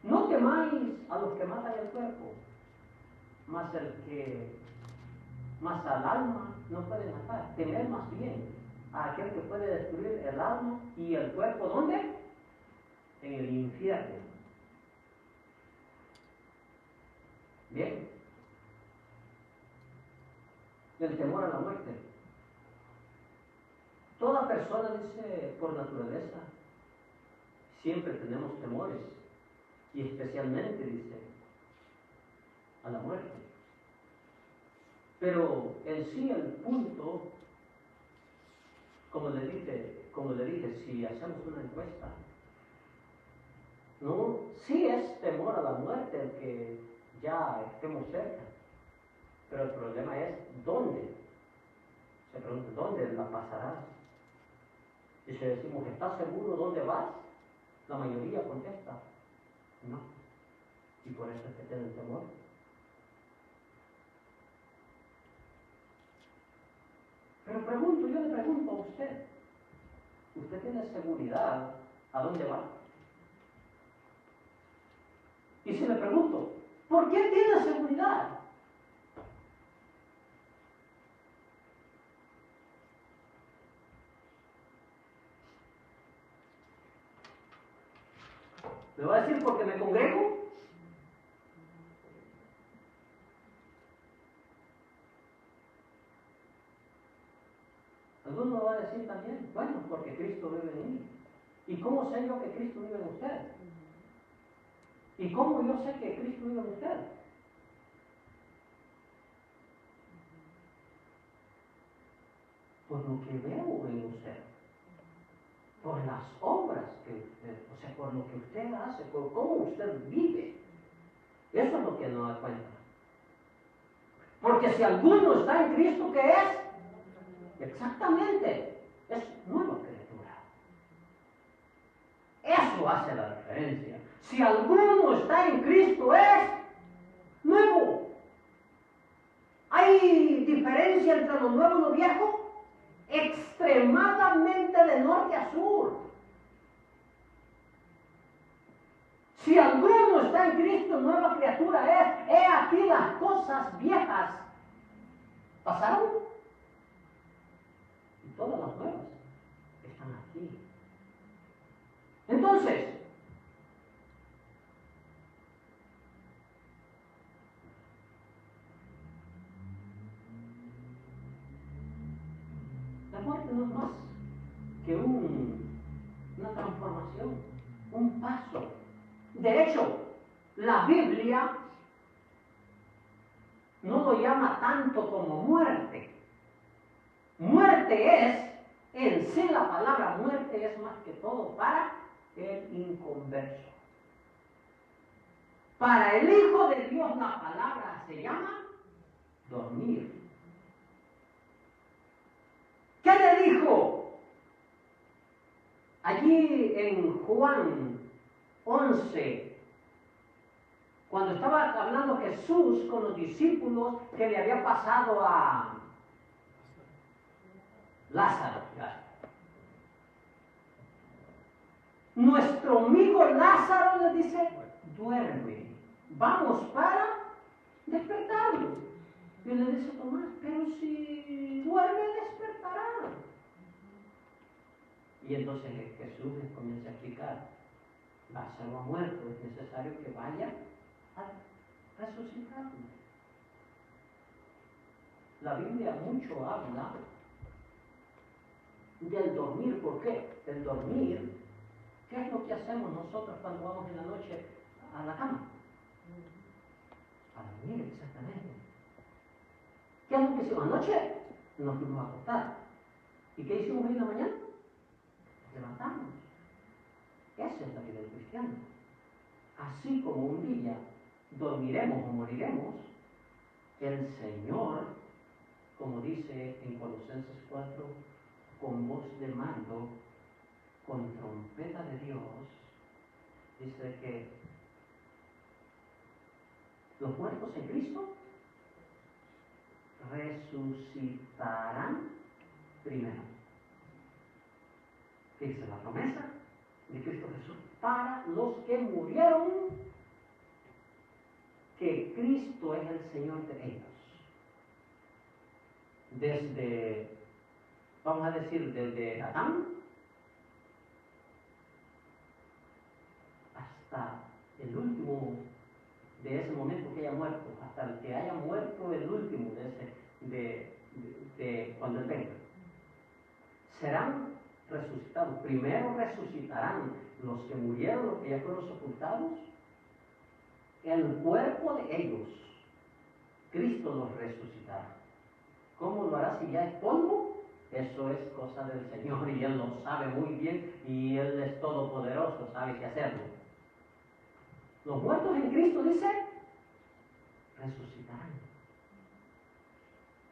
No temáis a los que matan el cuerpo, mas al alma no puede matar. Temed más bien a aquel que puede destruir el alma y el cuerpo. ¿Dónde? En el infierno. Bien. El temor a la muerte. Toda persona, dice, por naturaleza, siempre tenemos temores. Y especialmente, dice, a la muerte. Pero en sí el punto, como le dije, si hacemos una encuesta, no, sí es temor a la muerte el que ya estemos cerca, pero el problema es dónde. Se pregunta, ¿dónde la pasarás? Y si decimos, ¿estás seguro dónde vas? La mayoría contesta, no. Y por eso es que tienen temor. Pero yo le pregunto a usted, ¿usted tiene seguridad a dónde va? Y si le pregunto, ¿por qué tiene seguridad? ¿Le va a decir porque me congrego? Alguno lo va a decir también, bueno, porque Cristo vive en mí. ¿Y cómo sé yo que Cristo vive en usted? ¿Y cómo yo sé que Cristo vive en usted? Por lo que veo en usted. Por las obras que usted, o sea, por lo que usted hace, por cómo usted vive. Eso es lo que no da cuenta. Porque si alguno está en Cristo, ¿qué es? Exactamente, es nueva criatura. Eso hace la diferencia. Si alguno está en Cristo, es nuevo. ¿Hay diferencia entre lo nuevo y lo viejo? Extremadamente de norte a sur. Si alguno está en Cristo, nueva criatura es. He aquí las cosas viejas pasaron y todas las nuevas están aquí. Entonces, la muerte no es más que una transformación, un paso. De hecho, la Biblia no lo llama tanto como muerte. Muerte es, en sí la palabra muerte es más que todo para el inconverso. Para el Hijo de Dios la palabra se llama dormir. ¿Qué le dijo? Allí en Juan 11, cuando estaba hablando Jesús con los discípulos que le había pasado a Lázaro. Nuestro amigo Lázaro le dice, duerme, vamos para despertarlo. Y le dice Tomás, pero si duerme despertará. Y entonces Jesús les comienza a explicar, Lázaro ha muerto, es necesario que vaya a resucitarlo. La Biblia mucho habla del dormir. ¿Por qué? El dormir, ¿qué es lo que hacemos nosotros cuando vamos en la noche a la cama? A dormir, exactamente. ¿Qué es lo que hicimos anoche? Nos fuimos a acostar. ¿Y qué hicimos hoy en la mañana? Levantamos. Esa es la vida del cristiano. Así como un día dormiremos o moriremos, el Señor, como dice en Colosenses 4, con voz de mando, con trompeta de Dios, dice que los muertos en Cristo resucitarán primero. Fíjese la promesa de Cristo Jesús para los que murieron, que Cristo es el Señor de ellos. Desde, vamos a decir, desde Adán hasta el último de ese momento que haya muerto, hasta el que haya muerto el último de cuando Él venga, serán resucitados. Primero resucitarán los que murieron, los que ya fueron sepultados, el cuerpo de ellos. Cristo los resucitará. ¿Cómo lo hará si ya es polvo? Eso es cosa del Señor y Él lo sabe muy bien y Él es todopoderoso, sabe qué hacerlo. Los muertos en Cristo, dice, resucitarán.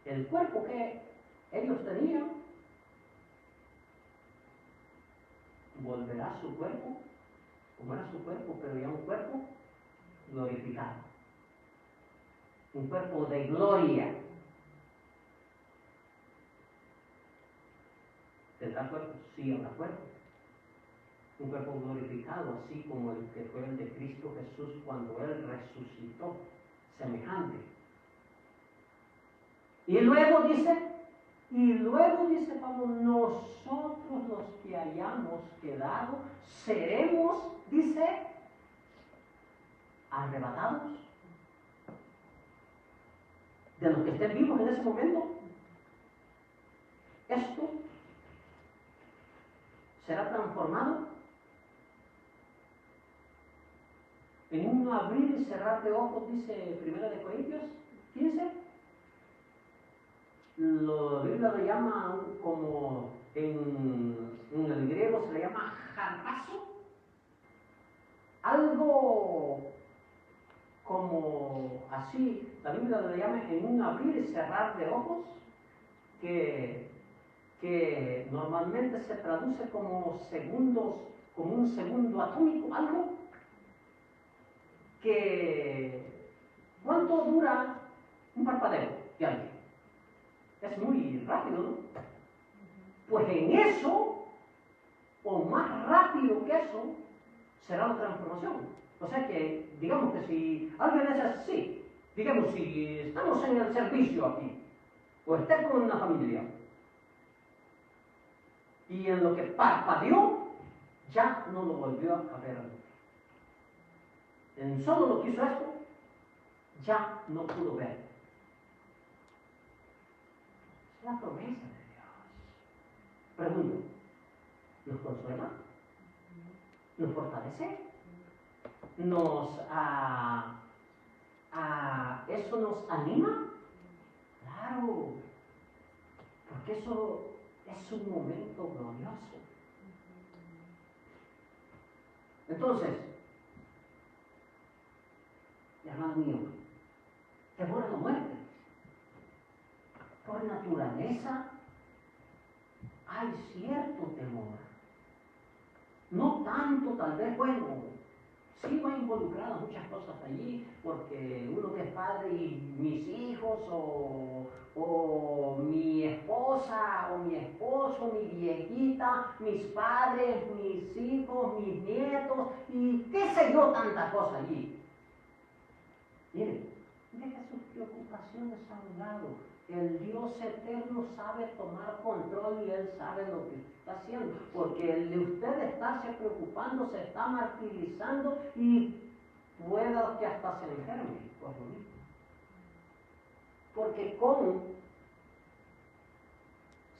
El cuerpo que ellos tenían volverá a su cuerpo, como era su cuerpo, pero ya un cuerpo glorificado. Un cuerpo de gloria. ¿Tendrá cuerpo? Sí, habrá cuerpo. Un cuerpo glorificado, así como el que fue el de Cristo Jesús cuando Él resucitó, semejante. Y luego dice Pablo, nosotros los que hayamos quedado, seremos, dice, arrebatados. De los que estén vivos en ese momento, esto será transformado en un abrir y cerrar de ojos, dice 1 Corintios 15. La Biblia lo llama, como en el griego se le llama harpazo, algo como así, la Biblia lo llama en un abrir y cerrar de ojos, que normalmente se traduce como segundos, como un segundo atómico, algo que, ¿cuánto dura un parpadeo de alguien? Es muy rápido, ¿no? Pues en eso, o más rápido que eso, será la transformación. O sea que, digamos que si alguien es así, digamos si estamos en el servicio aquí, o está con una familia, y en lo que parpadeó, ya no lo volvió a ver. En solo lo que hizo esto, ya no pudo ver. Es la promesa de Dios. Pregunto, ¿nos consuela? ¿Nos fortalece? ¿Eso nos anima? Claro, porque eso es un momento glorioso. Entonces, hermano mío, temor a la muerte. Por naturaleza hay cierto temor. No tanto, tal vez, bueno, sí va involucrado muchas cosas allí, porque uno que es padre y mis hijos, o mi esposa, o mi esposo, mi viejita, mis padres, mis hijos, mis nietos, y qué sé yo, tanta cosa allí. Mire, deje sus preocupaciones a un lado. El Dios eterno sabe tomar control y Él sabe lo que está haciendo. Porque el de usted estarse preocupando, se está martirizando y pueda que hasta se enferme por lo mismo. Porque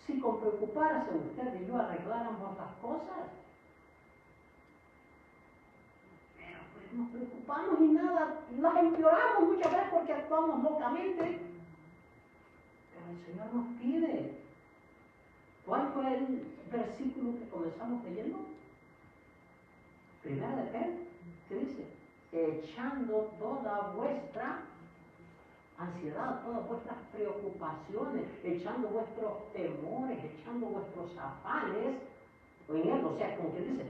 si con preocuparse usted y yo arregláramos las cosas, pero pues nos preocupamos y nada, las empeoramos muchas veces porque actuamos locamente. Pero el Señor nos pide. ¿Cuál fue el versículo que comenzamos leyendo? Primera de Pedro, ¿qué dice? Echando toda vuestra ansiedad, todas vuestras preocupaciones, echando vuestros temores, echando vuestros afanes en Él. O sea, como que dice,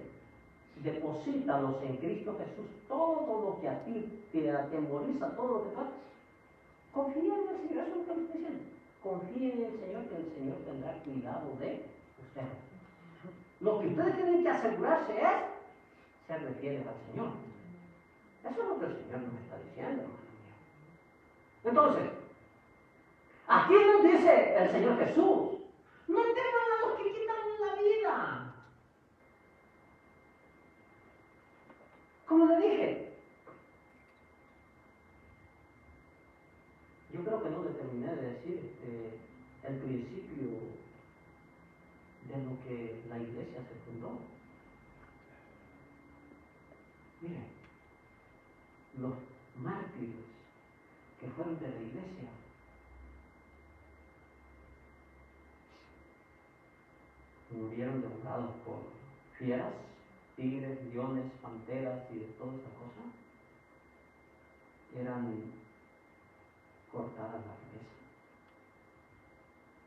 deposítalos en Cristo Jesús, todo lo que a ti te atemoriza, todo lo que pasa. Confía en el Señor, eso es lo que le estoy diciendo. Confíen en el Señor, que el Señor tendrá cuidado de ustedes. Lo que ustedes tienen que asegurarse es serle fieles al Señor. Eso es lo que el Señor nos está diciendo, hermano mío. Entonces, aquí nos dice el Señor Jesús, no teman a los que quitan la vida. Como le dije, yo creo que no le terminé de decir el principio de lo que la iglesia se fundó. Miren, los mártires que fueron de la iglesia murieron devorados por fieras, tigres, leones, panteras y de toda esa cosa. Eran cortadas la cabeza,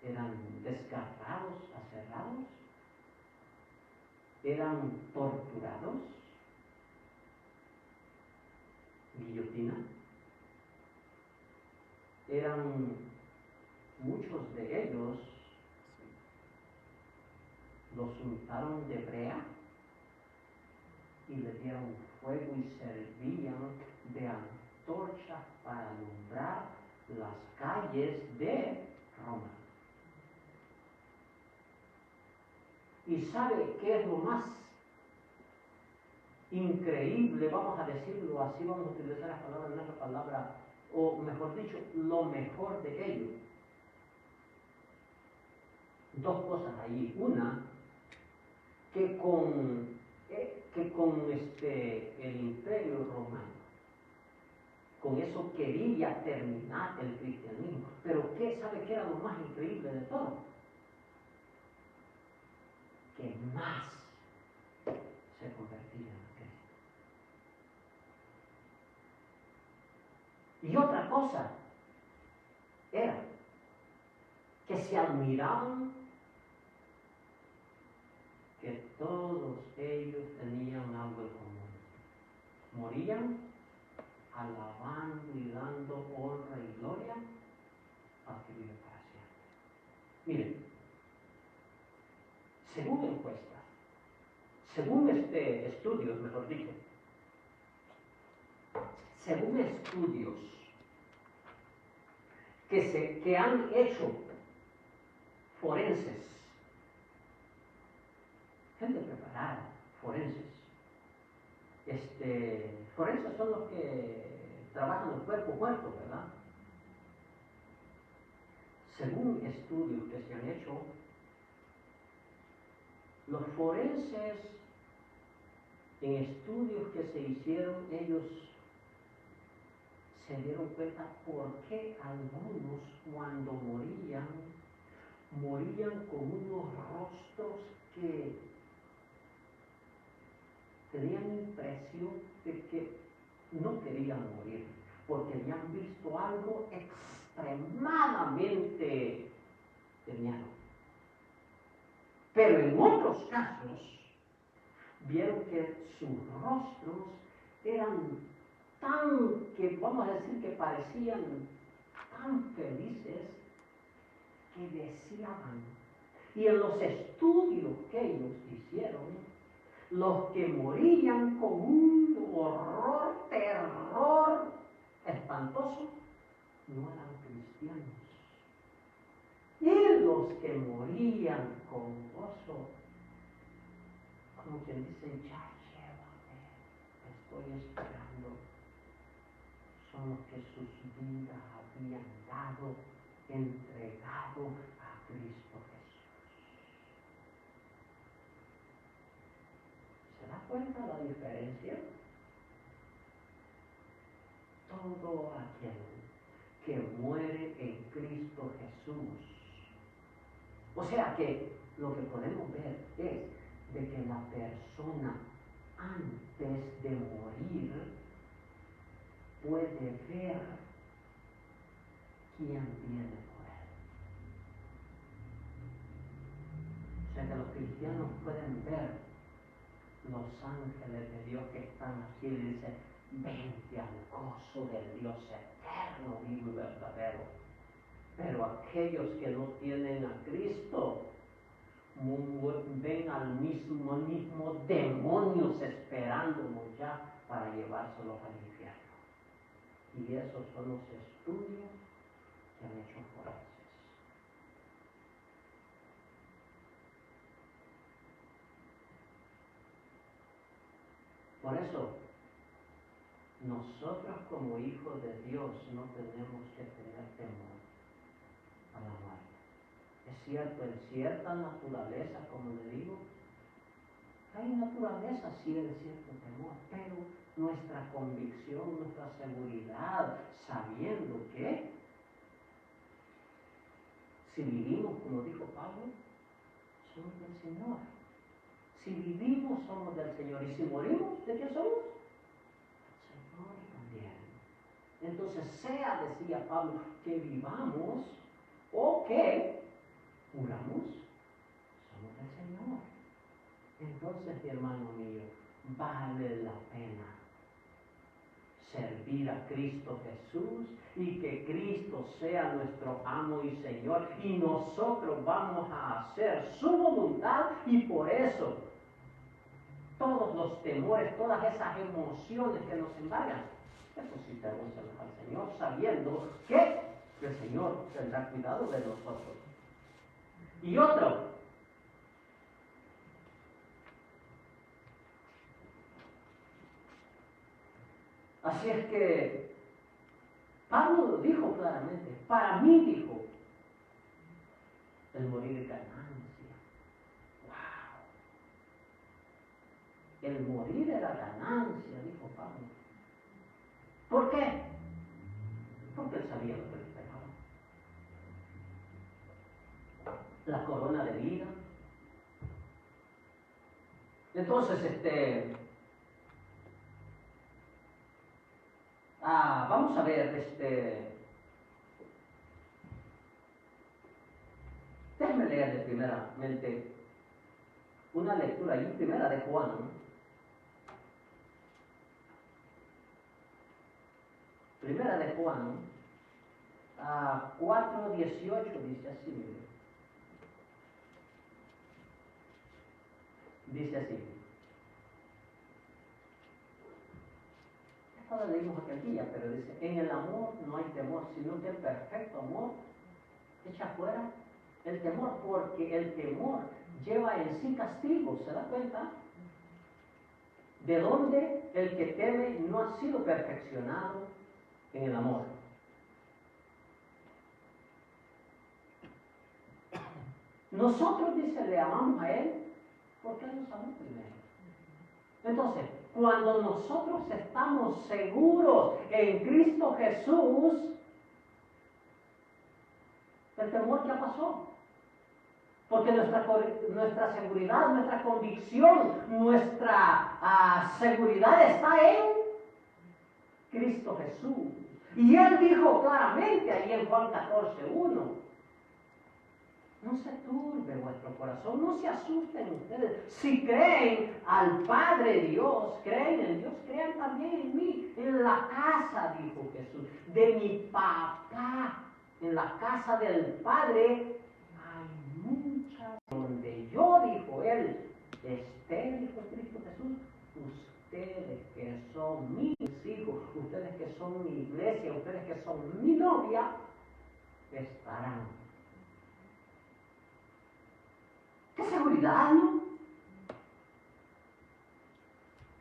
eran desgarrados, aserrados, eran torturados, guillotina, eran muchos de ellos, los untaron de brea y le dieron fuego y servían de antorcha para alumbrar las calles de Roma. ¿Y sabe qué es lo más increíble? Vamos a decirlo así, vamos a utilizar la palabra, nuestra palabra, o mejor dicho, lo mejor de ello. Dos cosas allí. Una, que con el imperio romano, con eso quería terminar el cristianismo. Pero ¿sabe qué era lo más increíble de todo? Que más se convertían a Cristo. Y otra cosa era que se admiraban que todos ellos tenían algo en común. Morían alabando y dando honra y gloria al que vive para siempre. Miren, según encuestas, según estudios, mejor dicho, según estudios que han hecho forenses, declarar forenses. Forenses son los que trabajan los cuerpos muertos, ¿verdad? Según estudios que se han hecho, los forenses, en estudios que se hicieron, ellos se dieron cuenta por qué algunos cuando morían con unos rostros que tenían impresión de que no querían morir, porque habían visto algo extremadamente de miedo. Pero en otros casos, vieron que sus rostros eran tan, que vamos a decir que parecían tan felices, que deseaban. Y en los estudios que ellos hicieron, los que morían con un horror, terror espantoso, no eran cristianos. Y los que morían con gozo, como quien dice, ya llévame, estoy esperando, son los que sus vidas habían dado, entregado a Cristo Jesús. ¿Se da cuenta la diferencia? Todo aquel que muere en Cristo Jesús. O sea que lo que podemos ver es de que la persona antes de morir puede ver quién viene por él. O sea que los cristianos pueden ver los ángeles de Dios que están aquí y dicen, vente al gozo del Dios eterno, vivo y verdadero. Pero aquellos que no tienen a Cristo ven al mismo demonios esperándonos ya para llevárselos al infierno. Y esos son los estudios que han hecho forenses. Por eso, nosotros como hijos de Dios no tenemos que tener temor a la muerte. Es cierto, en cierta naturaleza, como le digo, hay naturaleza sí de cierto temor, pero nuestra convicción, nuestra seguridad, sabiendo que si vivimos, como dijo Pablo, somos del Señor. Si vivimos, somos del Señor. Y si morimos, ¿de qué somos? Del Señor también. Entonces, sea, decía Pablo, que vivamos o que muramos, somos del Señor. Entonces, mi hermano mío, vale la pena servir a Cristo Jesús y que Cristo sea nuestro amo y Señor, y nosotros vamos a hacer su voluntad, y por eso todos los temores, todas esas emociones que nos embargan, eso sí tenemos al Señor, sabiendo que el Señor tendrá cuidado de nosotros. Y otro, así es que Pablo lo dijo claramente, para mí dijo, el morir es ganancia. ¡Wow! El morir era ganancia, dijo Pablo. ¿Por qué? Porque él sabía lo que le esperaba. La corona de vida. Entonces, vamos a ver, déjenme leerle primeramente una lectura ahí, primera de Juan. Primera de Juan, 4:18, dice así, mire. Dice así. Esto lo leímos aquel día, pero dice, en el amor no hay temor, sino que el perfecto amor echa fuera el temor, porque el temor lleva en sí castigo, ¿se da cuenta? de donde el que teme no ha sido perfeccionado en el amor. Nosotros, dice, le amamos a Él porque Él nos amó primero. Entonces, cuando nosotros estamos seguros en Cristo Jesús, el temor ya pasó. Porque nuestra seguridad, nuestra convicción, nuestra seguridad está en Cristo Jesús. Y Él dijo claramente ahí en Juan 14:1, no se turbe vuestro corazón, no se asusten ustedes. Si creen al Padre Dios, creen en Dios, crean también en mí. En la casa, dijo Jesús, de mi papá, en la casa del Padre, hay muchas. Donde yo, dijo Él, esté, dijo Cristo Jesús, ustedes que son mis hijos, ustedes que son mi iglesia, ustedes que son mi novia, estarán. ¡Qué seguridad, ¿no?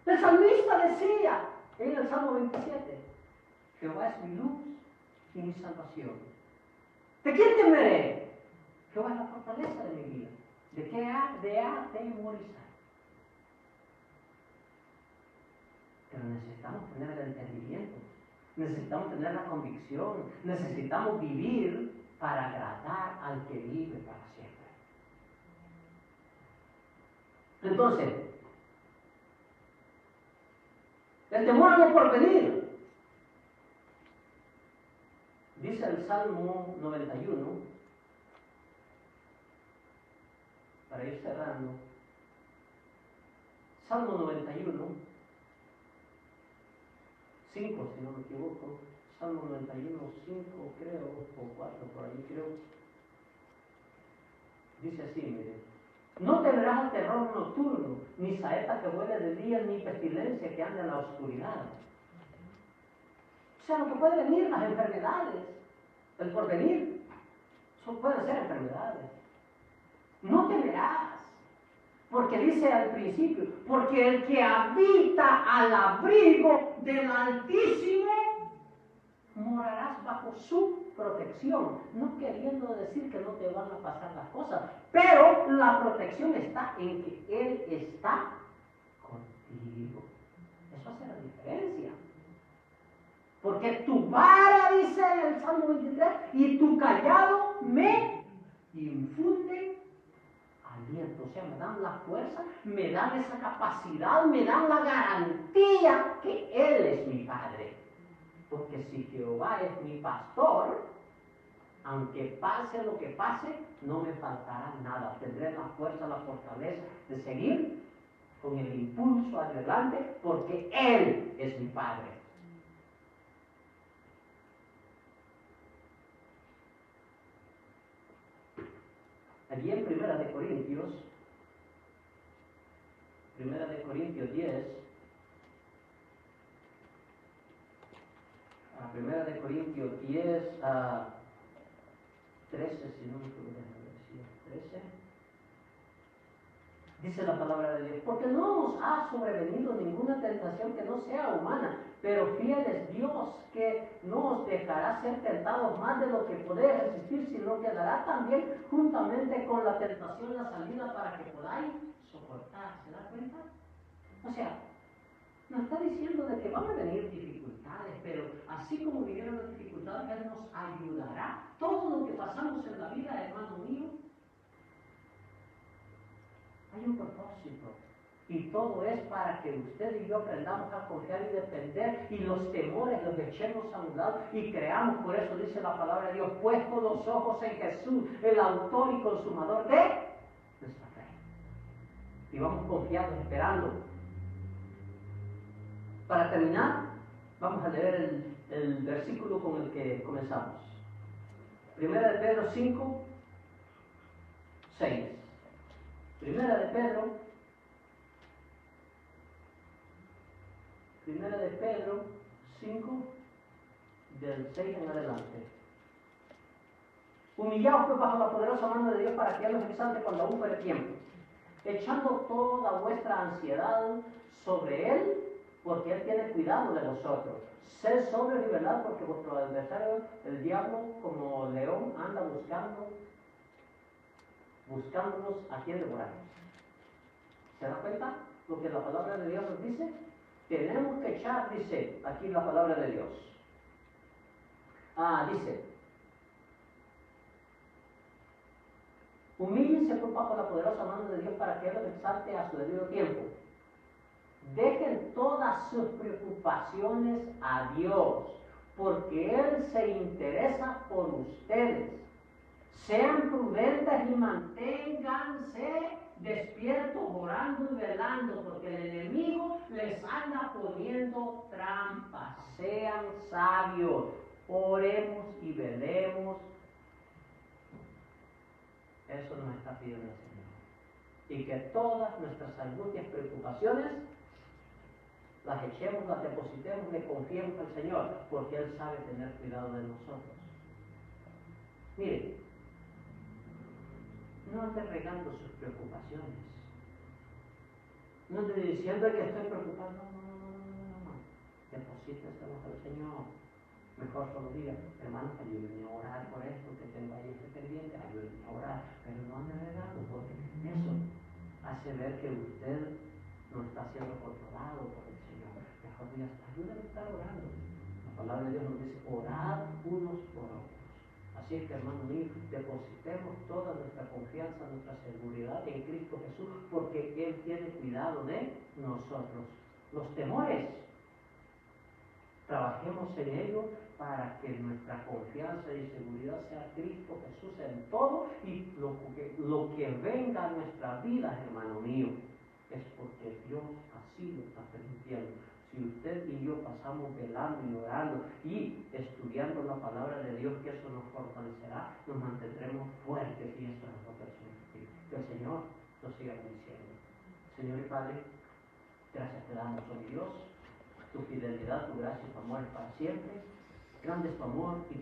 El salmista decía en el Salmo 27, Jehová es mi luz y mi salvación. ¿De quién temeré? Jehová es la fortaleza de mi vida. ¿De qué ha de atemorizar? Pero necesitamos tener el entendimiento, necesitamos tener la convicción, necesitamos vivir para agradar al que vive para siempre. Entonces, el temor a lo porvenir. Dice el Salmo 91, para ir cerrando, Salmo 91, 5 si no me equivoco, Salmo 91, 5 creo, o 4 por ahí creo, dice así, mire, no temerás al terror nocturno, ni saeta que vuele de día, ni pestilencia que anda en la oscuridad. O sea, lo que puede venir, las enfermedades, el porvenir, pueden ser enfermedades. No temerás, porque dice al principio, porque el que habita al abrigo del Altísimo, morarás bajo su protección, no queriendo decir que no te van a pasar las cosas, pero la protección está en que Él está contigo. Eso hace la diferencia. Porque tu vara, dice el Salmo 23, y tu callado me infunden aliento. O sea, me dan la fuerza, me dan esa capacidad, me dan la garantía que Él es mi Padre. Porque si Jehová es mi pastor, aunque pase lo que pase, no me faltará nada. Tendré la fuerza, la fortaleza de seguir con el impulso adelante, porque Él es mi Padre. Allí en Primera de Corintios 10, Primera de Corintios 10, 13, si no me equivoco, 13. Dice la palabra de Dios, porque no nos ha sobrevenido ninguna tentación que no sea humana, pero fiel es Dios, que no os dejará ser tentados más de lo que podéis resistir, sino que dará también juntamente con la tentación la salida para que podáis soportar. ¿Se da cuenta? O sea, nos está diciendo de que van a venir dificultades, pero así como vinieron las dificultades, Él nos ayudará. Todo lo que pasamos en la vida, hermano mío, hay un propósito. Y todo es para que usted y yo aprendamos a confiar y depender, y los temores los echemos a un lado y creamos. Por eso dice la palabra de Dios, puesto los ojos en Jesús, el autor y consumador de nuestra fe. Y vamos confiados, esperando. Para terminar, vamos a leer el versículo con el que comenzamos. Primera de Pedro 5, 6. Primera de Pedro 5, del 6 en adelante. Humillaos pues bajo la poderosa mano de Dios para que Él los exalte cuando aún fuere tiempo. echando toda vuestra ansiedad sobre Él, porque Él tiene cuidado de vosotros. Sed sobrios y velad, porque vuestro adversario, el diablo, como león, anda buscándonos a quien devorar. ¿Se da cuenta lo que la palabra de Dios nos dice? Tenemos que echar, dice aquí la palabra de Dios. Dice, humíllense pues bajo la poderosa mano de Dios para que Él los exalte a su debido tiempo. Dejen todas sus preocupaciones a Dios, porque Él se interesa por ustedes. Sean prudentes y manténganse despiertos, orando y velando, porque el enemigo les anda poniendo trampas. Sean sabios, oremos y velemos. Eso nos está pidiendo el Señor. Y que todas nuestras angustias, preocupaciones, las echemos, las depositemos, le confiemos al Señor, porque Él sabe tener cuidado de nosotros. Mire, no ande regando sus preocupaciones. No ande diciendo que estoy preocupado. No. Deposíteselos al Señor. Mejor solo diga, hermanos, ayúdenme a orar por esto que tengo ahí este pendiente, ayúdenme a orar, pero no ande regando, porque eso hace ver que usted no está siendo controlado por el Señor. Mejor diga, ayúdenme a estar orando. La palabra de Dios nos dice, orad unos por otros. Así es que, hermano mío, depositemos toda nuestra confianza, nuestra seguridad en Cristo Jesús, porque Él tiene cuidado de nosotros. Los temores, trabajemos en ello para que nuestra confianza y seguridad sea Cristo Jesús en todo, y lo que venga a nuestra vida, hermano mío, es porque Dios así lo está permitiendo. Si usted y yo pasamos velando y orando y estudiando la palabra de Dios, que eso nos fortalecerá, nos mantendremos fuertes, y eso es lo que el Señor quiere. Que el Señor nos siga bendiciendo. Señor y Padre, gracias te damos, oh mi Dios. Tu fidelidad, tu gracia y tu amor es para siempre. Grande es tu amor y tu